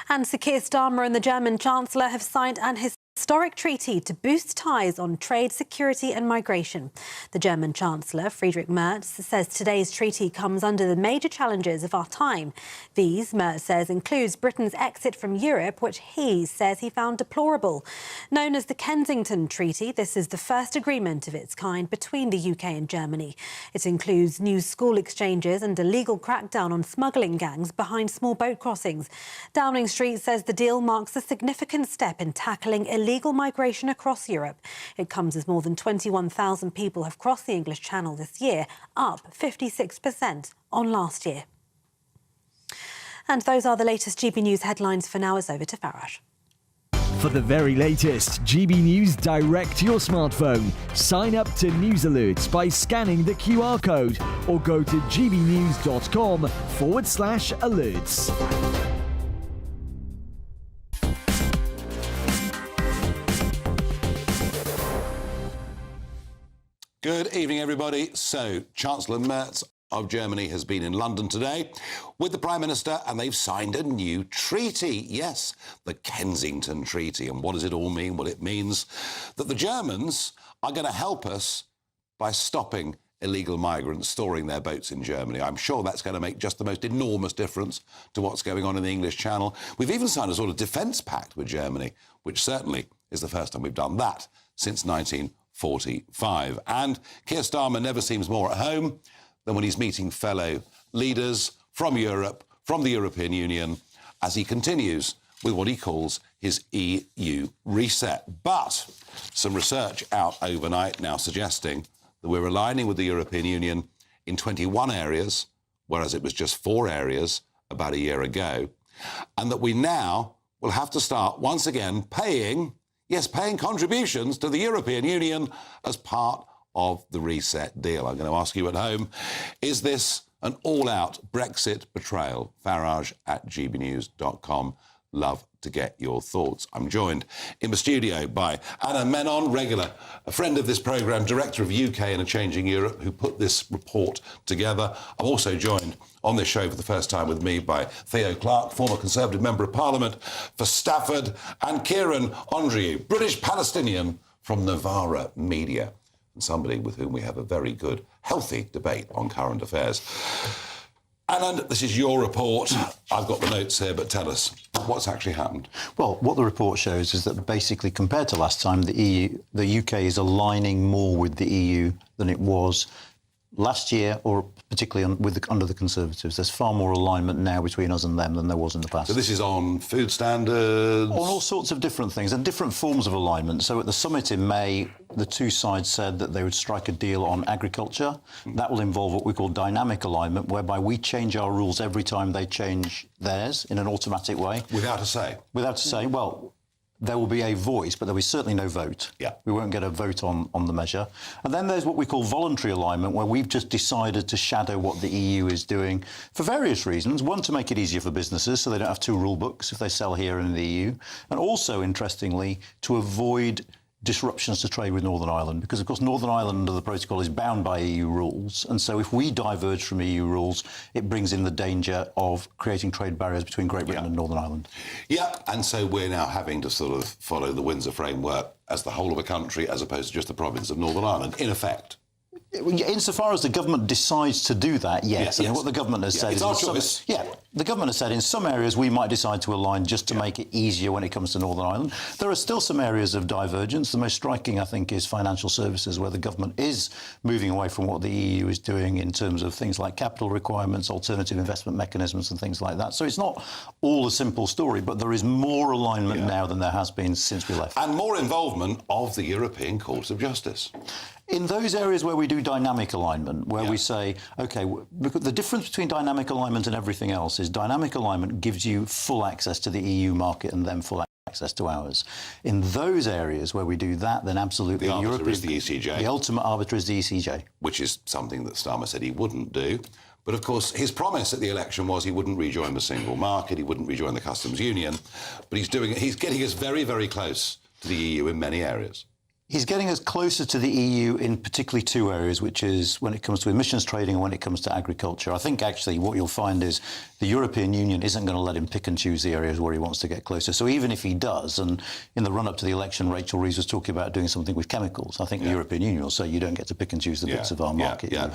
And Sir Keir Starmer and the German Chancellor have signed an historic treaty to boost ties on trade, security and migration. The German Chancellor, Friedrich Merz, says today's treaty comes under the major challenges of our time. These, Merz says, includes Britain's exit from Europe, which he says he found deplorable. Known as the Kensington Treaty, this is the first agreement of its kind between the UK and Germany. It includes new school exchanges and a legal crackdown on smuggling gangs behind small boat crossings. Downing Street says the deal marks a significant step in tackling illegal migration across Europe. It comes as more than 21,000 people have crossed the English Channel this year, up 56% on last year. And those are the latest GB News headlines. For now, it's over to Faraj. For the very latest GB News direct to your smartphone, sign up to News Alerts by scanning the QR code or go to gbnews.com/alerts. Good evening, everybody. So, Chancellor Merz of Germany has been in London today with the Prime Minister, and they've signed a new treaty. Yes, the Kensington Treaty. And what does it all mean? Well, it means that the Germans are going to help us by stopping illegal migrants storing their boats in Germany. I'm sure that's going to make just the most enormous difference to what's going on in the English Channel. We've even signed a sort of defence pact with Germany, which certainly is the first time we've done that since 1945. And Keir Starmer never seems more at home than when he's meeting fellow leaders from Europe, from the European Union, as he continues with what he calls his EU reset. But some research out overnight now suggesting that we're aligning with the European Union in 21 areas, whereas it was just 4 areas about a year ago, and that we now will have to start once again paying contributions to the European Union as part of the reset deal. I'm going to ask you at home, is this an all-out Brexit betrayal? Faraj at gbnews.com. Love to get your thoughts. I'm joined in the studio by Anna Menon, regular, a friend of this programme, director of UK and a Changing Europe, who put this report together. I'm also joined on this show for the first time with me by Theo Clark, former Conservative Member of Parliament for Stafford, and Kieran Andrieu, British Palestinian from Novara Media, and somebody with whom we have a very good, healthy debate on current affairs. Alan, this is your report. I've got the notes here, but tell us, what's actually happened? Well, what the report shows is that basically, compared to last time, the UK is aligning more with the EU than it was last year, or particularly under the Conservatives. There's far more alignment now between us and them than there was in the past. So this is on food standards? On all sorts of different things and different forms of alignment. So at the summit in May, the two sides said that they would strike a deal on agriculture. That will involve what we call dynamic alignment, whereby we change our rules every time they change theirs in an automatic way. Without a say? Without a say. Well, there will be a voice, but there will be certainly no vote. Yeah. We won't get a vote on the measure. And then there's what we call voluntary alignment, where we've just decided to shadow what the EU is doing for various reasons. One, to make it easier for businesses so they don't have 2 rule books if they sell here and in the EU. And also, interestingly, to avoid disruptions to trade with Northern Ireland, because, of course, Northern Ireland under the protocol is bound by EU rules. And so if we diverge from EU rules, it brings in the danger of creating trade barriers between Great Britain and Northern Ireland. Yeah, and so we're now having to sort of follow the Windsor framework as the whole of a country as opposed to just the province of Northern Ireland, in effect. Insofar as the government decides to do that, yes. I mean, what the government has said it's is... our choice. The government has said in some areas we might decide to align just to make it easier when it comes to Northern Ireland. There are still some areas of divergence. The most striking, I think, is financial services, where the government is moving away from what the EU is doing in terms of things like capital requirements, alternative investment mechanisms and things like that. So it's not all a simple story, but there is more alignment now than there has been since we left. And more involvement of the European Court of Justice. In those areas where we do dynamic alignment, where we say, OK, the difference between dynamic alignment and everything else is dynamic alignment gives you full access to the EU market and then full access to ours. In those areas where we do that, then absolutely... The arbiter is the ECJ. The ultimate arbiter is the ECJ. Which is something that Starmer said he wouldn't do. But, of course, his promise at the election was he wouldn't rejoin the single market, he wouldn't rejoin the customs union. But he's getting us very, very close to the EU in many areas. He's getting us closer to the EU in particularly two areas, which is when it comes to emissions trading and when it comes to agriculture. I think, actually, what you'll find is the European Union isn't going to let him pick and choose the areas where he wants to get closer. So even if he does, and in the run-up to the election, Rachel Reeves was talking about doing something with chemicals, I think the European Union will say you don't get to pick and choose the bits of our market. And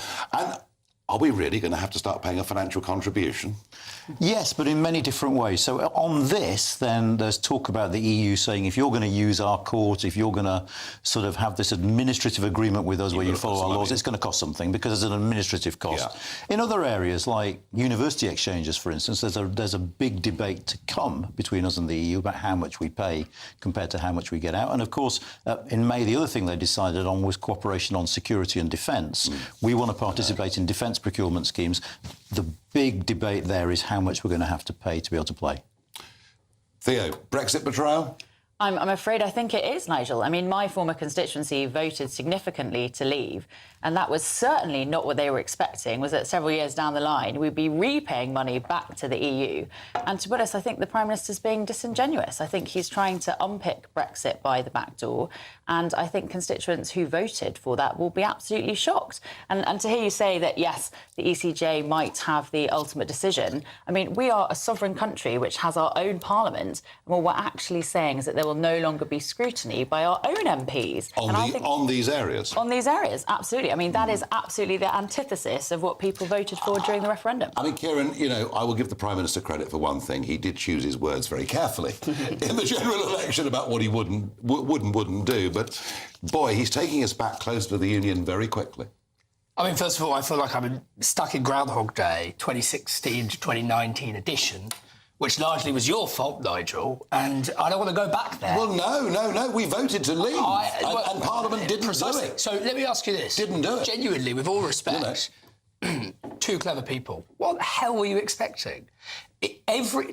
are we really going to have to start paying a financial contribution? Yes, but in many different ways. So on this, then there's talk about the EU saying if you're going to use our court, if you're going to sort of have this administrative agreement with us where you follow our laws, it's going to cost something because there's an administrative cost. In other areas, like university exchanges, for instance, there's a big debate to come between us and the EU about how much we pay compared to how much we get out. And, of course, in May, the other thing they decided on was cooperation on security and defence. We want to participate in defence procurement schemes. The big debate there is how much we're going to have to pay to be able to play. Theo, Brexit betrayal? I'm afraid I think it is, Nigel. I mean, my former constituency voted significantly to leave, and that was certainly not what they were expecting, was that several years down the line we'd be repaying money back to the EU. And to be honest, I think the Prime Minister's being disingenuous. I think he's trying to unpick Brexit by the back door, and I think constituents who voted for that will be absolutely shocked. And to hear you say that, yes, the ECJ might have the ultimate decision, I mean, we are a sovereign country which has our own parliament, and what we're actually saying is that there will no longer be scrutiny by our own MPs. On these areas? On these areas, absolutely. I mean, that is absolutely the antithesis of what people voted for during the referendum. I mean, Kieran, you know, I will give the Prime Minister credit for one thing. He did choose his words very carefully in the general election about what he wouldn't do. But, boy, he's taking us back closer to the Union very quickly. I mean, first of all, I feel like I'm stuck in Groundhog Day, 2016 to 2019 edition, which largely was your fault, Nigel, and I don't want to go back there. Well, no, we voted to leave, and Parliament didn't do it. So let me ask you this. Didn't do it. Genuinely, with all respect, two clever people. What the hell were you expecting?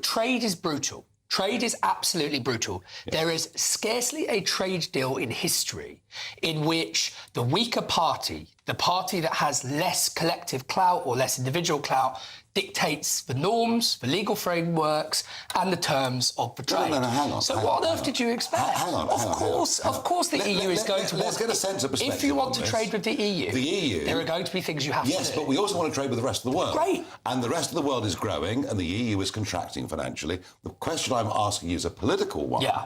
Trade is brutal. Trade is absolutely brutal. Yeah. There is scarcely a trade deal in history in which the weaker party, the party that has less collective clout or less individual clout, dictates the norms, the legal frameworks, and the terms of the trade. No, hang on. So what on earth did you expect? Hang on. Of course the EU is going to... Let's get a sense of perspective. If you want to trade with the EU, there are going to be things you have to do. Yes, but we also want to trade with the rest of the world. Great. And the rest of the world is growing, and the EU is contracting financially. The question I'm asking you is a political one. Yeah.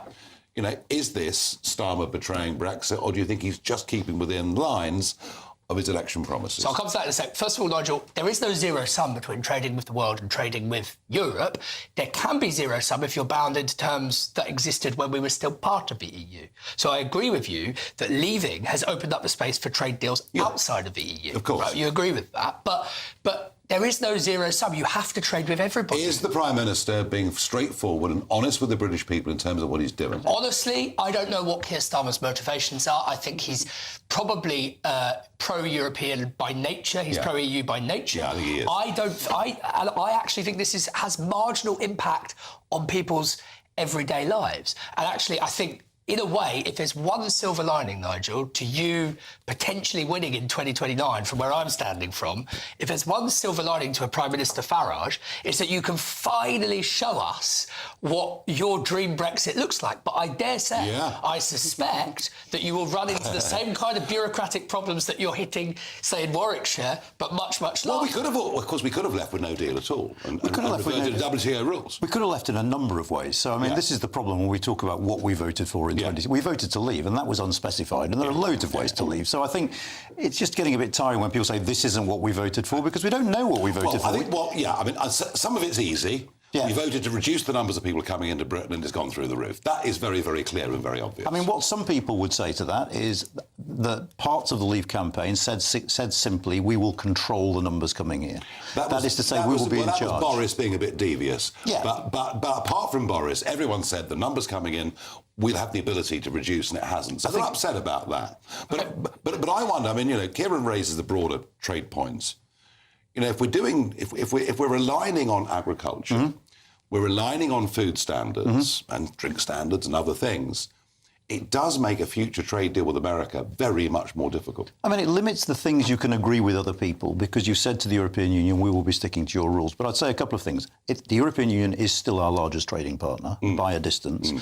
You know, is this Starmer betraying Brexit, or do you think he's just keeping within lines of his election promises? So I'll come to that in a sec. First of all, Nigel, there is no zero sum between trading with the world and trading with Europe. There can be zero sum if you're bound into terms that existed when we were still part of the EU. So I agree with you that leaving has opened up the space for trade deals outside of the EU. Of course. Right? You agree with that. But there is no zero sum. You have to trade with everybody. Is the Prime Minister being straightforward and honest with the British people in terms of what he's doing? Honestly, I don't know what Keir Starmer's motivations are. I think he's probably pro-European by nature. He's pro-EU by nature. Yeah, I think he is. I actually think this has marginal impact on people's everyday lives. And actually, I think in a way, if there's one silver lining, Nigel, to you potentially winning in 2029 from where I'm standing from, if there's one silver lining to a Prime Minister Farage, it's that you can finally show us what your dream Brexit looks like. But I dare say, I suspect that you will run into the same kind of bureaucratic problems that you're hitting, say, in Warwickshire, but much, much larger. Well, of course, we could have left with no deal at all. And, we could have left with no deal. WTO rules. We could have left in a number of ways. So, I mean, this is the problem when we talk about what we voted for in 20... We voted to leave, and that was unspecified, and there are loads of ways to leave. So I think it's just getting a bit tiring when people say this isn't what we voted for, because we don't know what we voted for. I think, some of it's easy. You voted to reduce the numbers of people coming into Britain, and it's gone through the roof. That is very, very clear and very obvious. I mean, what some people would say to that is that parts of the Leave campaign said simply, we will control the numbers coming here. That is to say, we will be in charge. That was Boris being a bit devious. Yeah. But apart from Boris, everyone said the numbers coming in, we'll have the ability to reduce, and it hasn't. So they're upset about that. But I wonder, I mean, you know, Kieran raises the broader trade points. You know, if we're relying on agriculture, we're relying on food standards and drink standards and other things, it does make a future trade deal with America very much more difficult. I mean, it limits the things you can agree with other people, because you said to the European Union, we will be sticking to your rules. But I'd say a couple of things. The European Union is still our largest trading partner by a distance.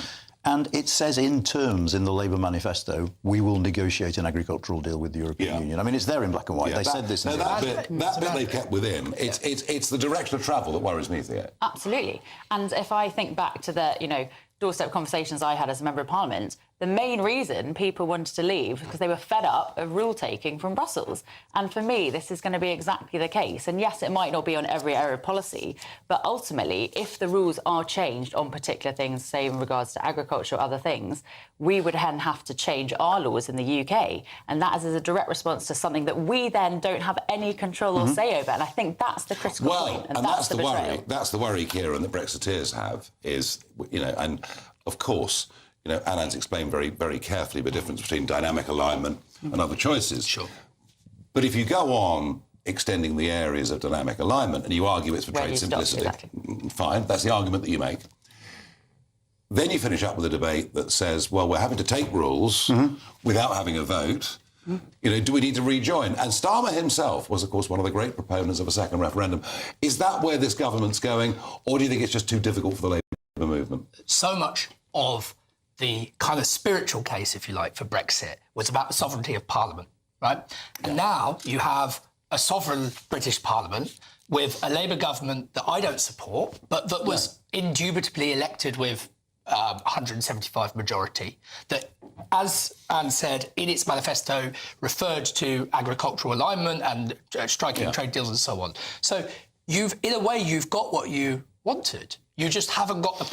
And it says in terms in the Labour manifesto, we will negotiate an agricultural deal with the European Union. I mean, it's there in black and white. They said this. That bit they've kept within. It's the direction of travel that worries me, Theo. Absolutely. And if I think back to the, doorstep conversations I had as a Member of Parliament, the main reason people wanted to leave was because they were fed up of rule-taking from Brussels. And for me, this is going to be exactly the case. And yes, it might not be on every area of policy, but ultimately, if the rules are changed on particular things, say in regards to agriculture or other things, we would then have to change our laws in the UK. And that is as a direct response to something that we then don't have any control or say over. And I think that's the critical point. And that's the worry. That's the worry, Kieran, that Brexiteers have is, and of course, Anand's explained very, very carefully the difference between dynamic alignment and other choices. Sure. But if you go on extending the areas of dynamic alignment and you argue it's for trade simplicity, fine, that's the argument that you make. Then you finish up with a debate that says, well, we're having to take rules without having a vote. Do we need to rejoin? And Starmer himself was, of course, one of the great proponents of a second referendum. Is that where this government's going, or do you think it's just too difficult for the Labour movement? So much of the kind of spiritual case, if you like, for Brexit was about the sovereignty of Parliament, right? And now you have a sovereign British Parliament with a Labour government that I don't support, but that was indubitably elected with 175 majority, that, as Anne said, in its manifesto, referred to agricultural alignment and striking trade deals and so on. So in a way, you've got what you wanted. You just haven't got the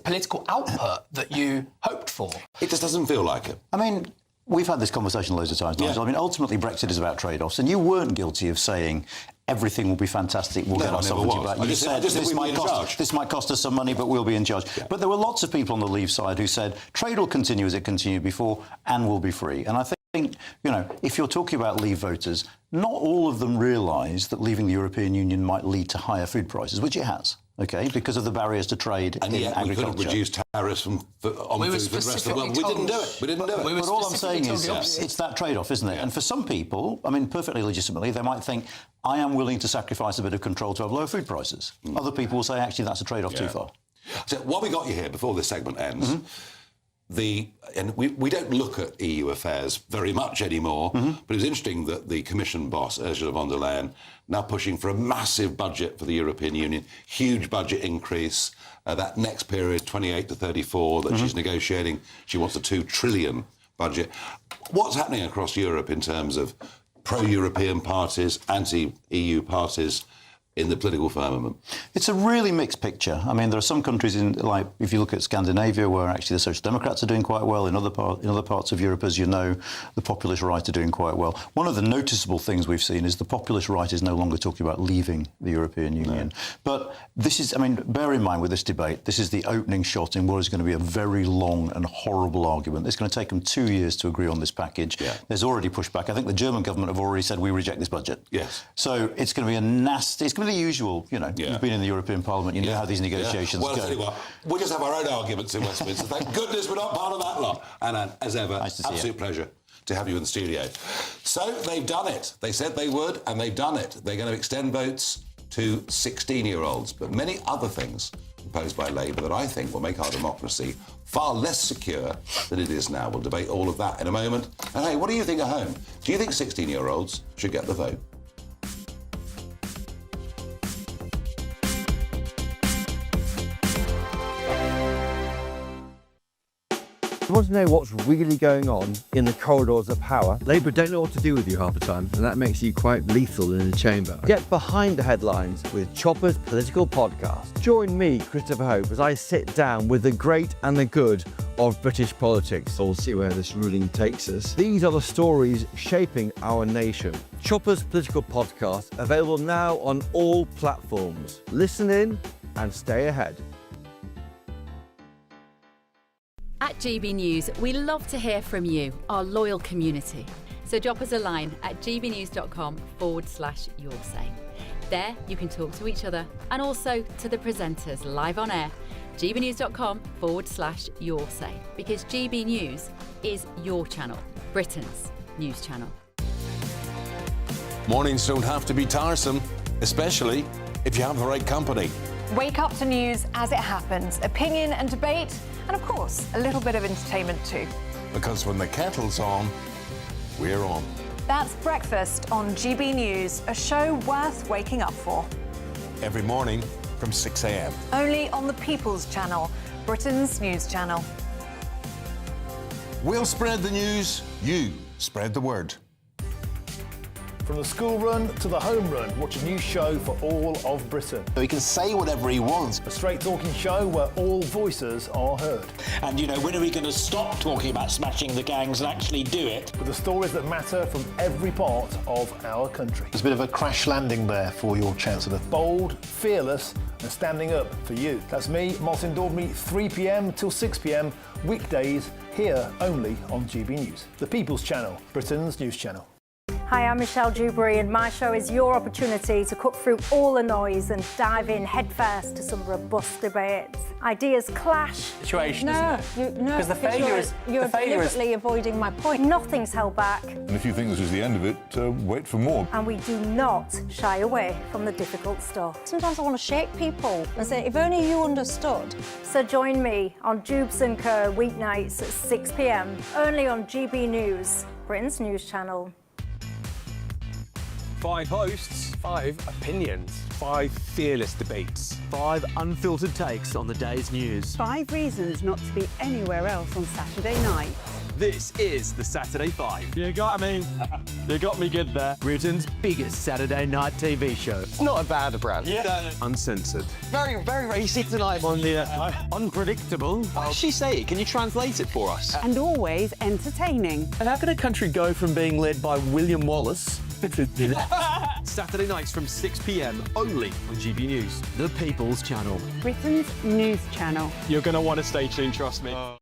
political output that you hoped for. It just doesn't feel like it. I mean, we've had this conversation loads of times, Nigel. I mean, ultimately, Brexit is about trade-offs, and you weren't guilty of saying everything will be fantastic, we'll get our sovereignty back. You said this might cost us some money, but we'll be in charge. Yeah. But there were lots of people on the Leave side who said trade will continue as it continued before and will be free. And I think, if you're talking about Leave voters, not all of them realise that leaving the European Union might lead to higher food prices, which it has. Okay, because of the barriers to trade in agriculture. We could have reduced tariffs on food for the rest of the world. We didn't do it. But all I'm saying is it's that trade-off, isn't it? Yeah. And for some people, I mean, perfectly legitimately, they might think, I am willing to sacrifice a bit of control to have lower food prices. Other people will say, actually, that's a trade-off too far. So while we got you here, before this segment ends, and we don't look at EU affairs very much anymore, but it was interesting that the Commission boss, Ursula von der Leyen, now pushing for a massive budget for the European Union, huge budget increase. That next period, 28 to 34, that she's negotiating, she wants a 2 trillion budget. What's happening across Europe in terms of pro-European parties, anti-EU parties, in the political firmament? It's a really mixed picture. I mean, there are some countries like if you look at Scandinavia, where actually the Social Democrats are doing quite well. In other parts of Europe, as you know, the populist right are doing quite well. One of the noticeable things we've seen is the populist right is no longer talking about leaving the European Union. But this is, I mean, bear in mind with this debate, this is the opening shot in what is going to be a very long and horrible argument. It's going to take them 2 years to agree on this package. Yeah. There's already pushback. I think the German government have already said we reject this budget. Yes. So it's going to be a nasty. It's going to be fairly usual, you know. You've been in the European Parliament, you know how these negotiations Well, go. I'll tell you what, we just have our own arguments in Westminster. Thank goodness we're not part of that lot. And as ever, absolute pleasure to have you in the studio. So they've done it. They said they would, and they've done it. They're going to extend votes to 16-year-olds, but many other things proposed by Labour that I think will make our democracy far less secure than it is now. We'll debate all of that in a moment. And hey, what do you think at home? Do you think 16-year-olds should get the vote? You want to know what's really going on in the corridors of power? Labour don't know what to do with you half the time, and that makes you quite lethal in the chamber. Get behind the headlines with Chopper's Political Podcast. Join me, Christopher Hope, as I sit down with the great and the good of British politics. We'll see where this ruling takes us. These are the stories shaping our nation. Chopper's Political Podcast, available now on all platforms. Listen in and stay ahead. At GB News, we love to hear from you, our loyal community. So drop us a line at gbnews.com/your say. There you can talk to each other and also to the presenters live on air. gbnews.com/your say, because GB News is your channel, Britain's news channel. Mornings don't have to be tiresome, especially if you have the right company. Wake up to news as it happens, opinion and debate, and of course, a little bit of entertainment too. Because when the kettle's on, we're on. That's Breakfast on GB News, a show worth waking up for. Every morning from 6 a.m. Only on the People's Channel, Britain's news channel. We'll spread the news, you spread the word. From the school run to the home run, watch a new show for all of Britain. He can say whatever he wants. A straight talking show where all voices are heard. And, you know, when are we going to stop talking about smashing the gangs and actually do it? With the stories that matter from every part of our country. There's a bit of a crash landing there for your Chancellor. Bold, fearless and standing up for you. That's me, Martin Daubney, 3 p.m. till 6 p.m, weekdays, here only on GB News. The People's Channel, Britain's news channel. Hi, I'm Michelle Dewberry, and my show is your opportunity to cut through all the noise and dive in headfirst to some robust debates. Ideas clash. Situation, no, isn't it? No, because the failure is you're deliberately avoiding my point. Nothing's held back. And if you think this is the end of it, wait for more. And we do not shy away from the difficult stuff. Sometimes I want to shake people and say, if only you understood. So join me on Jubes and Kerr weeknights at 6 p.m, only on GB News, Britain's news channel. 5 hosts, 5 opinions, 5 fearless debates, 5 unfiltered takes on the day's news. 5 reasons not to be anywhere else on Saturday night. This is the Saturday 5. You got me good there. Britain's biggest Saturday night TV show. It's not a bad brand. Yeah. Uncensored. Very, very racy tonight on the unpredictable. What did she say? Can you translate it for us? And always entertaining. And how can a country go from being led by William Wallace Saturday nights from 6 p.m, only on GB News. The People's Channel. Britain's news channel. You're going to want to stay tuned, trust me. I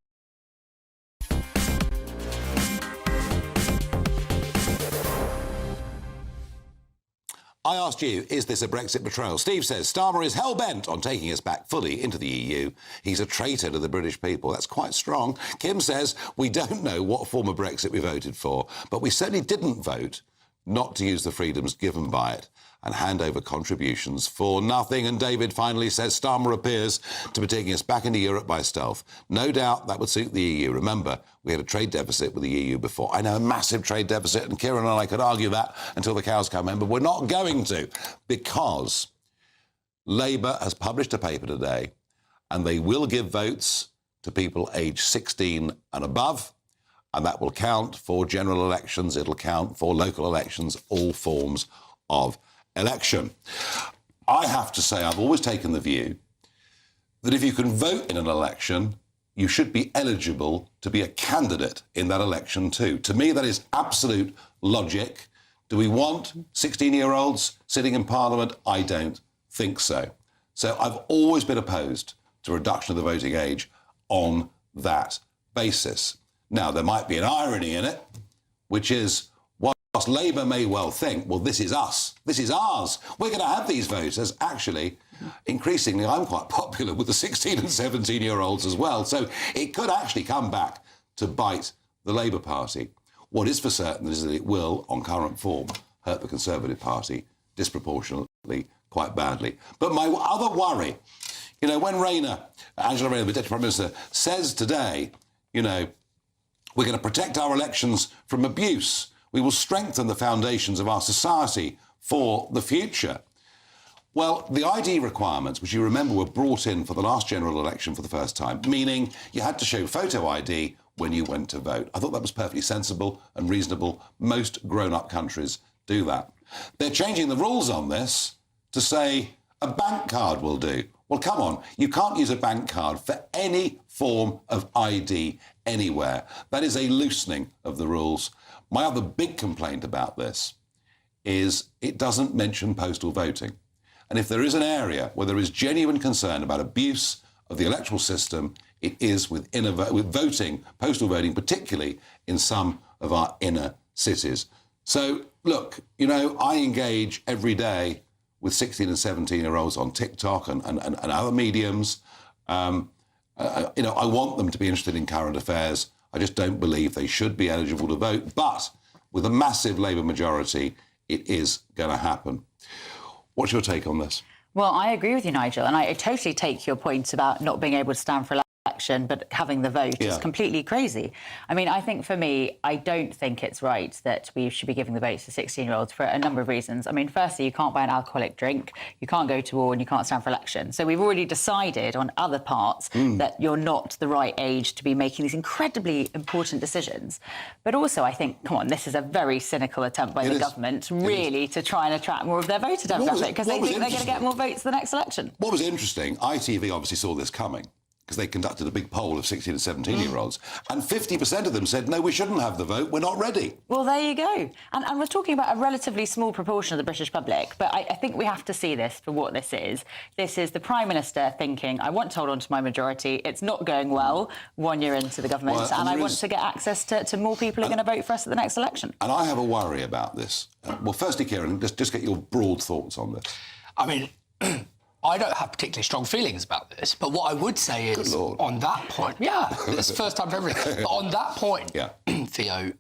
asked you, is this a Brexit betrayal? Steve says Starmer is hell-bent on taking us back fully into the EU. He's a traitor to the British people. That's quite strong. Kim says we don't know what form of Brexit we voted for, but we certainly didn't vote not to use the freedoms given by it and hand over contributions for nothing. And David finally says Starmer appears to be taking us back into Europe by stealth. No doubt that would suit the EU. Remember, we had a trade deficit with the EU before. I know, a massive trade deficit, and Kieran and I could argue that until the cows come in, but we're not going to, because Labour has published a paper today and they will give votes to people aged 16 and above, and that will count for general elections, it'll count for local elections, all forms of election. I have to say, I've always taken the view that if you can vote in an election, you should be eligible to be a candidate in that election too. To me, that is absolute logic. Do we want 16-year-olds sitting in Parliament? I don't think so. So I've always been opposed to reduction of the voting age on that basis. Now, there might be an irony in it, which is, while Labour may well think, well, this is us. This is ours. We're going to have these voters. Actually, increasingly, I'm quite popular with the 16 and 17-year-olds as well. So it could actually come back to bite the Labour Party. What is for certain is that it will, on current form, hurt the Conservative Party disproportionately quite badly. But my other worry, you know, when Angela Rayner, the Deputy Prime Minister, says today, you know, we're going to protect our elections from abuse. We will strengthen the foundations of our society for the future. Well, the ID requirements, which you remember were brought in for the last general election for the first time, meaning you had to show photo ID when you went to vote. I thought that was perfectly sensible and reasonable. Most grown-up countries do that. They're changing the rules on this to say a bank card will do. Well, come on, you can't use a bank card for any form of ID anywhere. That is a loosening of the rules. My other big complaint about this is it doesn't mention postal voting. And if there is an area where there is genuine concern about abuse of the electoral system, it is with voting, postal voting, particularly in some of our inner cities. So, look, you know, I engage every day with 16 and 17-year-olds on TikTok and other mediums. You know, I want them to be interested in current affairs. I just don't believe they should be eligible to vote. But with a massive Labour majority, it is going to happen. What's your take on this? Well, I agree with you, Nigel, and I totally take your point about not being able to stand for election, but having the vote is completely crazy. I mean, I think for me, I don't think it's right that we should be giving the vote to 16-year-olds for a number of reasons. I mean, firstly, you can't buy an alcoholic drink, you can't go to war, and you can't stand for election. So we've already decided on other parts that you're not the right age to be making these incredibly important decisions. But also, I think, come on, this is a very cynical attempt by the government, really, to try and attract more of their voter demographic, because they think they're going to get more votes the next election. What was interesting, ITV obviously saw this coming, because they conducted a big poll of 16 and 17-year-olds, and 50% of them said, no, we shouldn't have the vote, we're not ready. Well, there you go. And we're talking about a relatively small proportion of the British public, but I think we have to see this for what this is. This is the Prime Minister thinking, I want to hold on to my majority, it's not going well 1 year into the government, and I want to get access to more people who are going to vote for us at the next election. And I have a worry about this. Well, firstly, Kieran, just get your broad thoughts on this. I mean, I don't have particularly strong feelings about this, but what I would say is, on that point, it's the first time for everything, but on that point, Theo,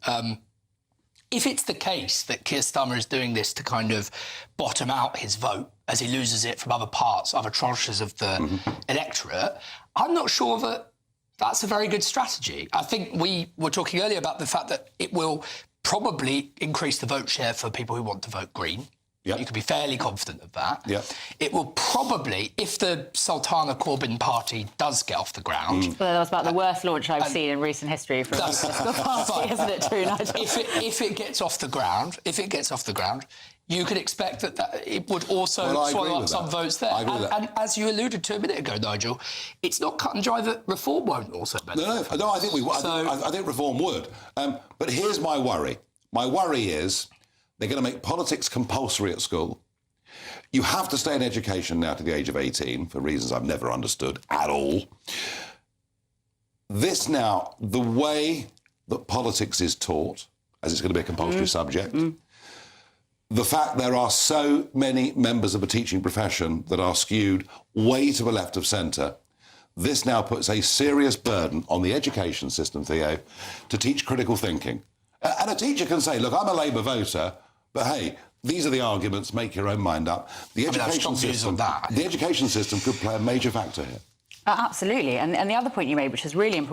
if it's the case that Keir Starmer is doing this to kind of bottom out his vote as he loses it from other parts, other tranches of the electorate, I'm not sure that that's a very good strategy. I think we were talking earlier about the fact that it will probably increase the vote share for people who want to vote Green. You can be fairly confident of that. It will probably, if the Sultana Corbyn party does get off the ground... Well, that was about the worst launch I've seen in recent history from a political party, isn't it true, Nigel? If it gets off the ground, you could expect that it would also swallow up some votes there. And as you alluded to a minute ago, Nigel, it's not cut and dry that reform won't also benefit. No, I think I think reform would. But here's my worry. My worry is they're going to make politics compulsory at school. You have to stay in education now to the age of 18, for reasons I've never understood at all. This now, the way that politics is taught, as it's going to be a compulsory subject, the fact there are so many members of the teaching profession that are skewed way to the left of centre, this now puts a serious burden on the education system, Theo, to teach critical thinking. And a teacher can say, look, I'm a Labour voter, but hey, these are the arguments, make your own mind up. The education system could play a major factor here. Absolutely. And the other point you made, which is really important,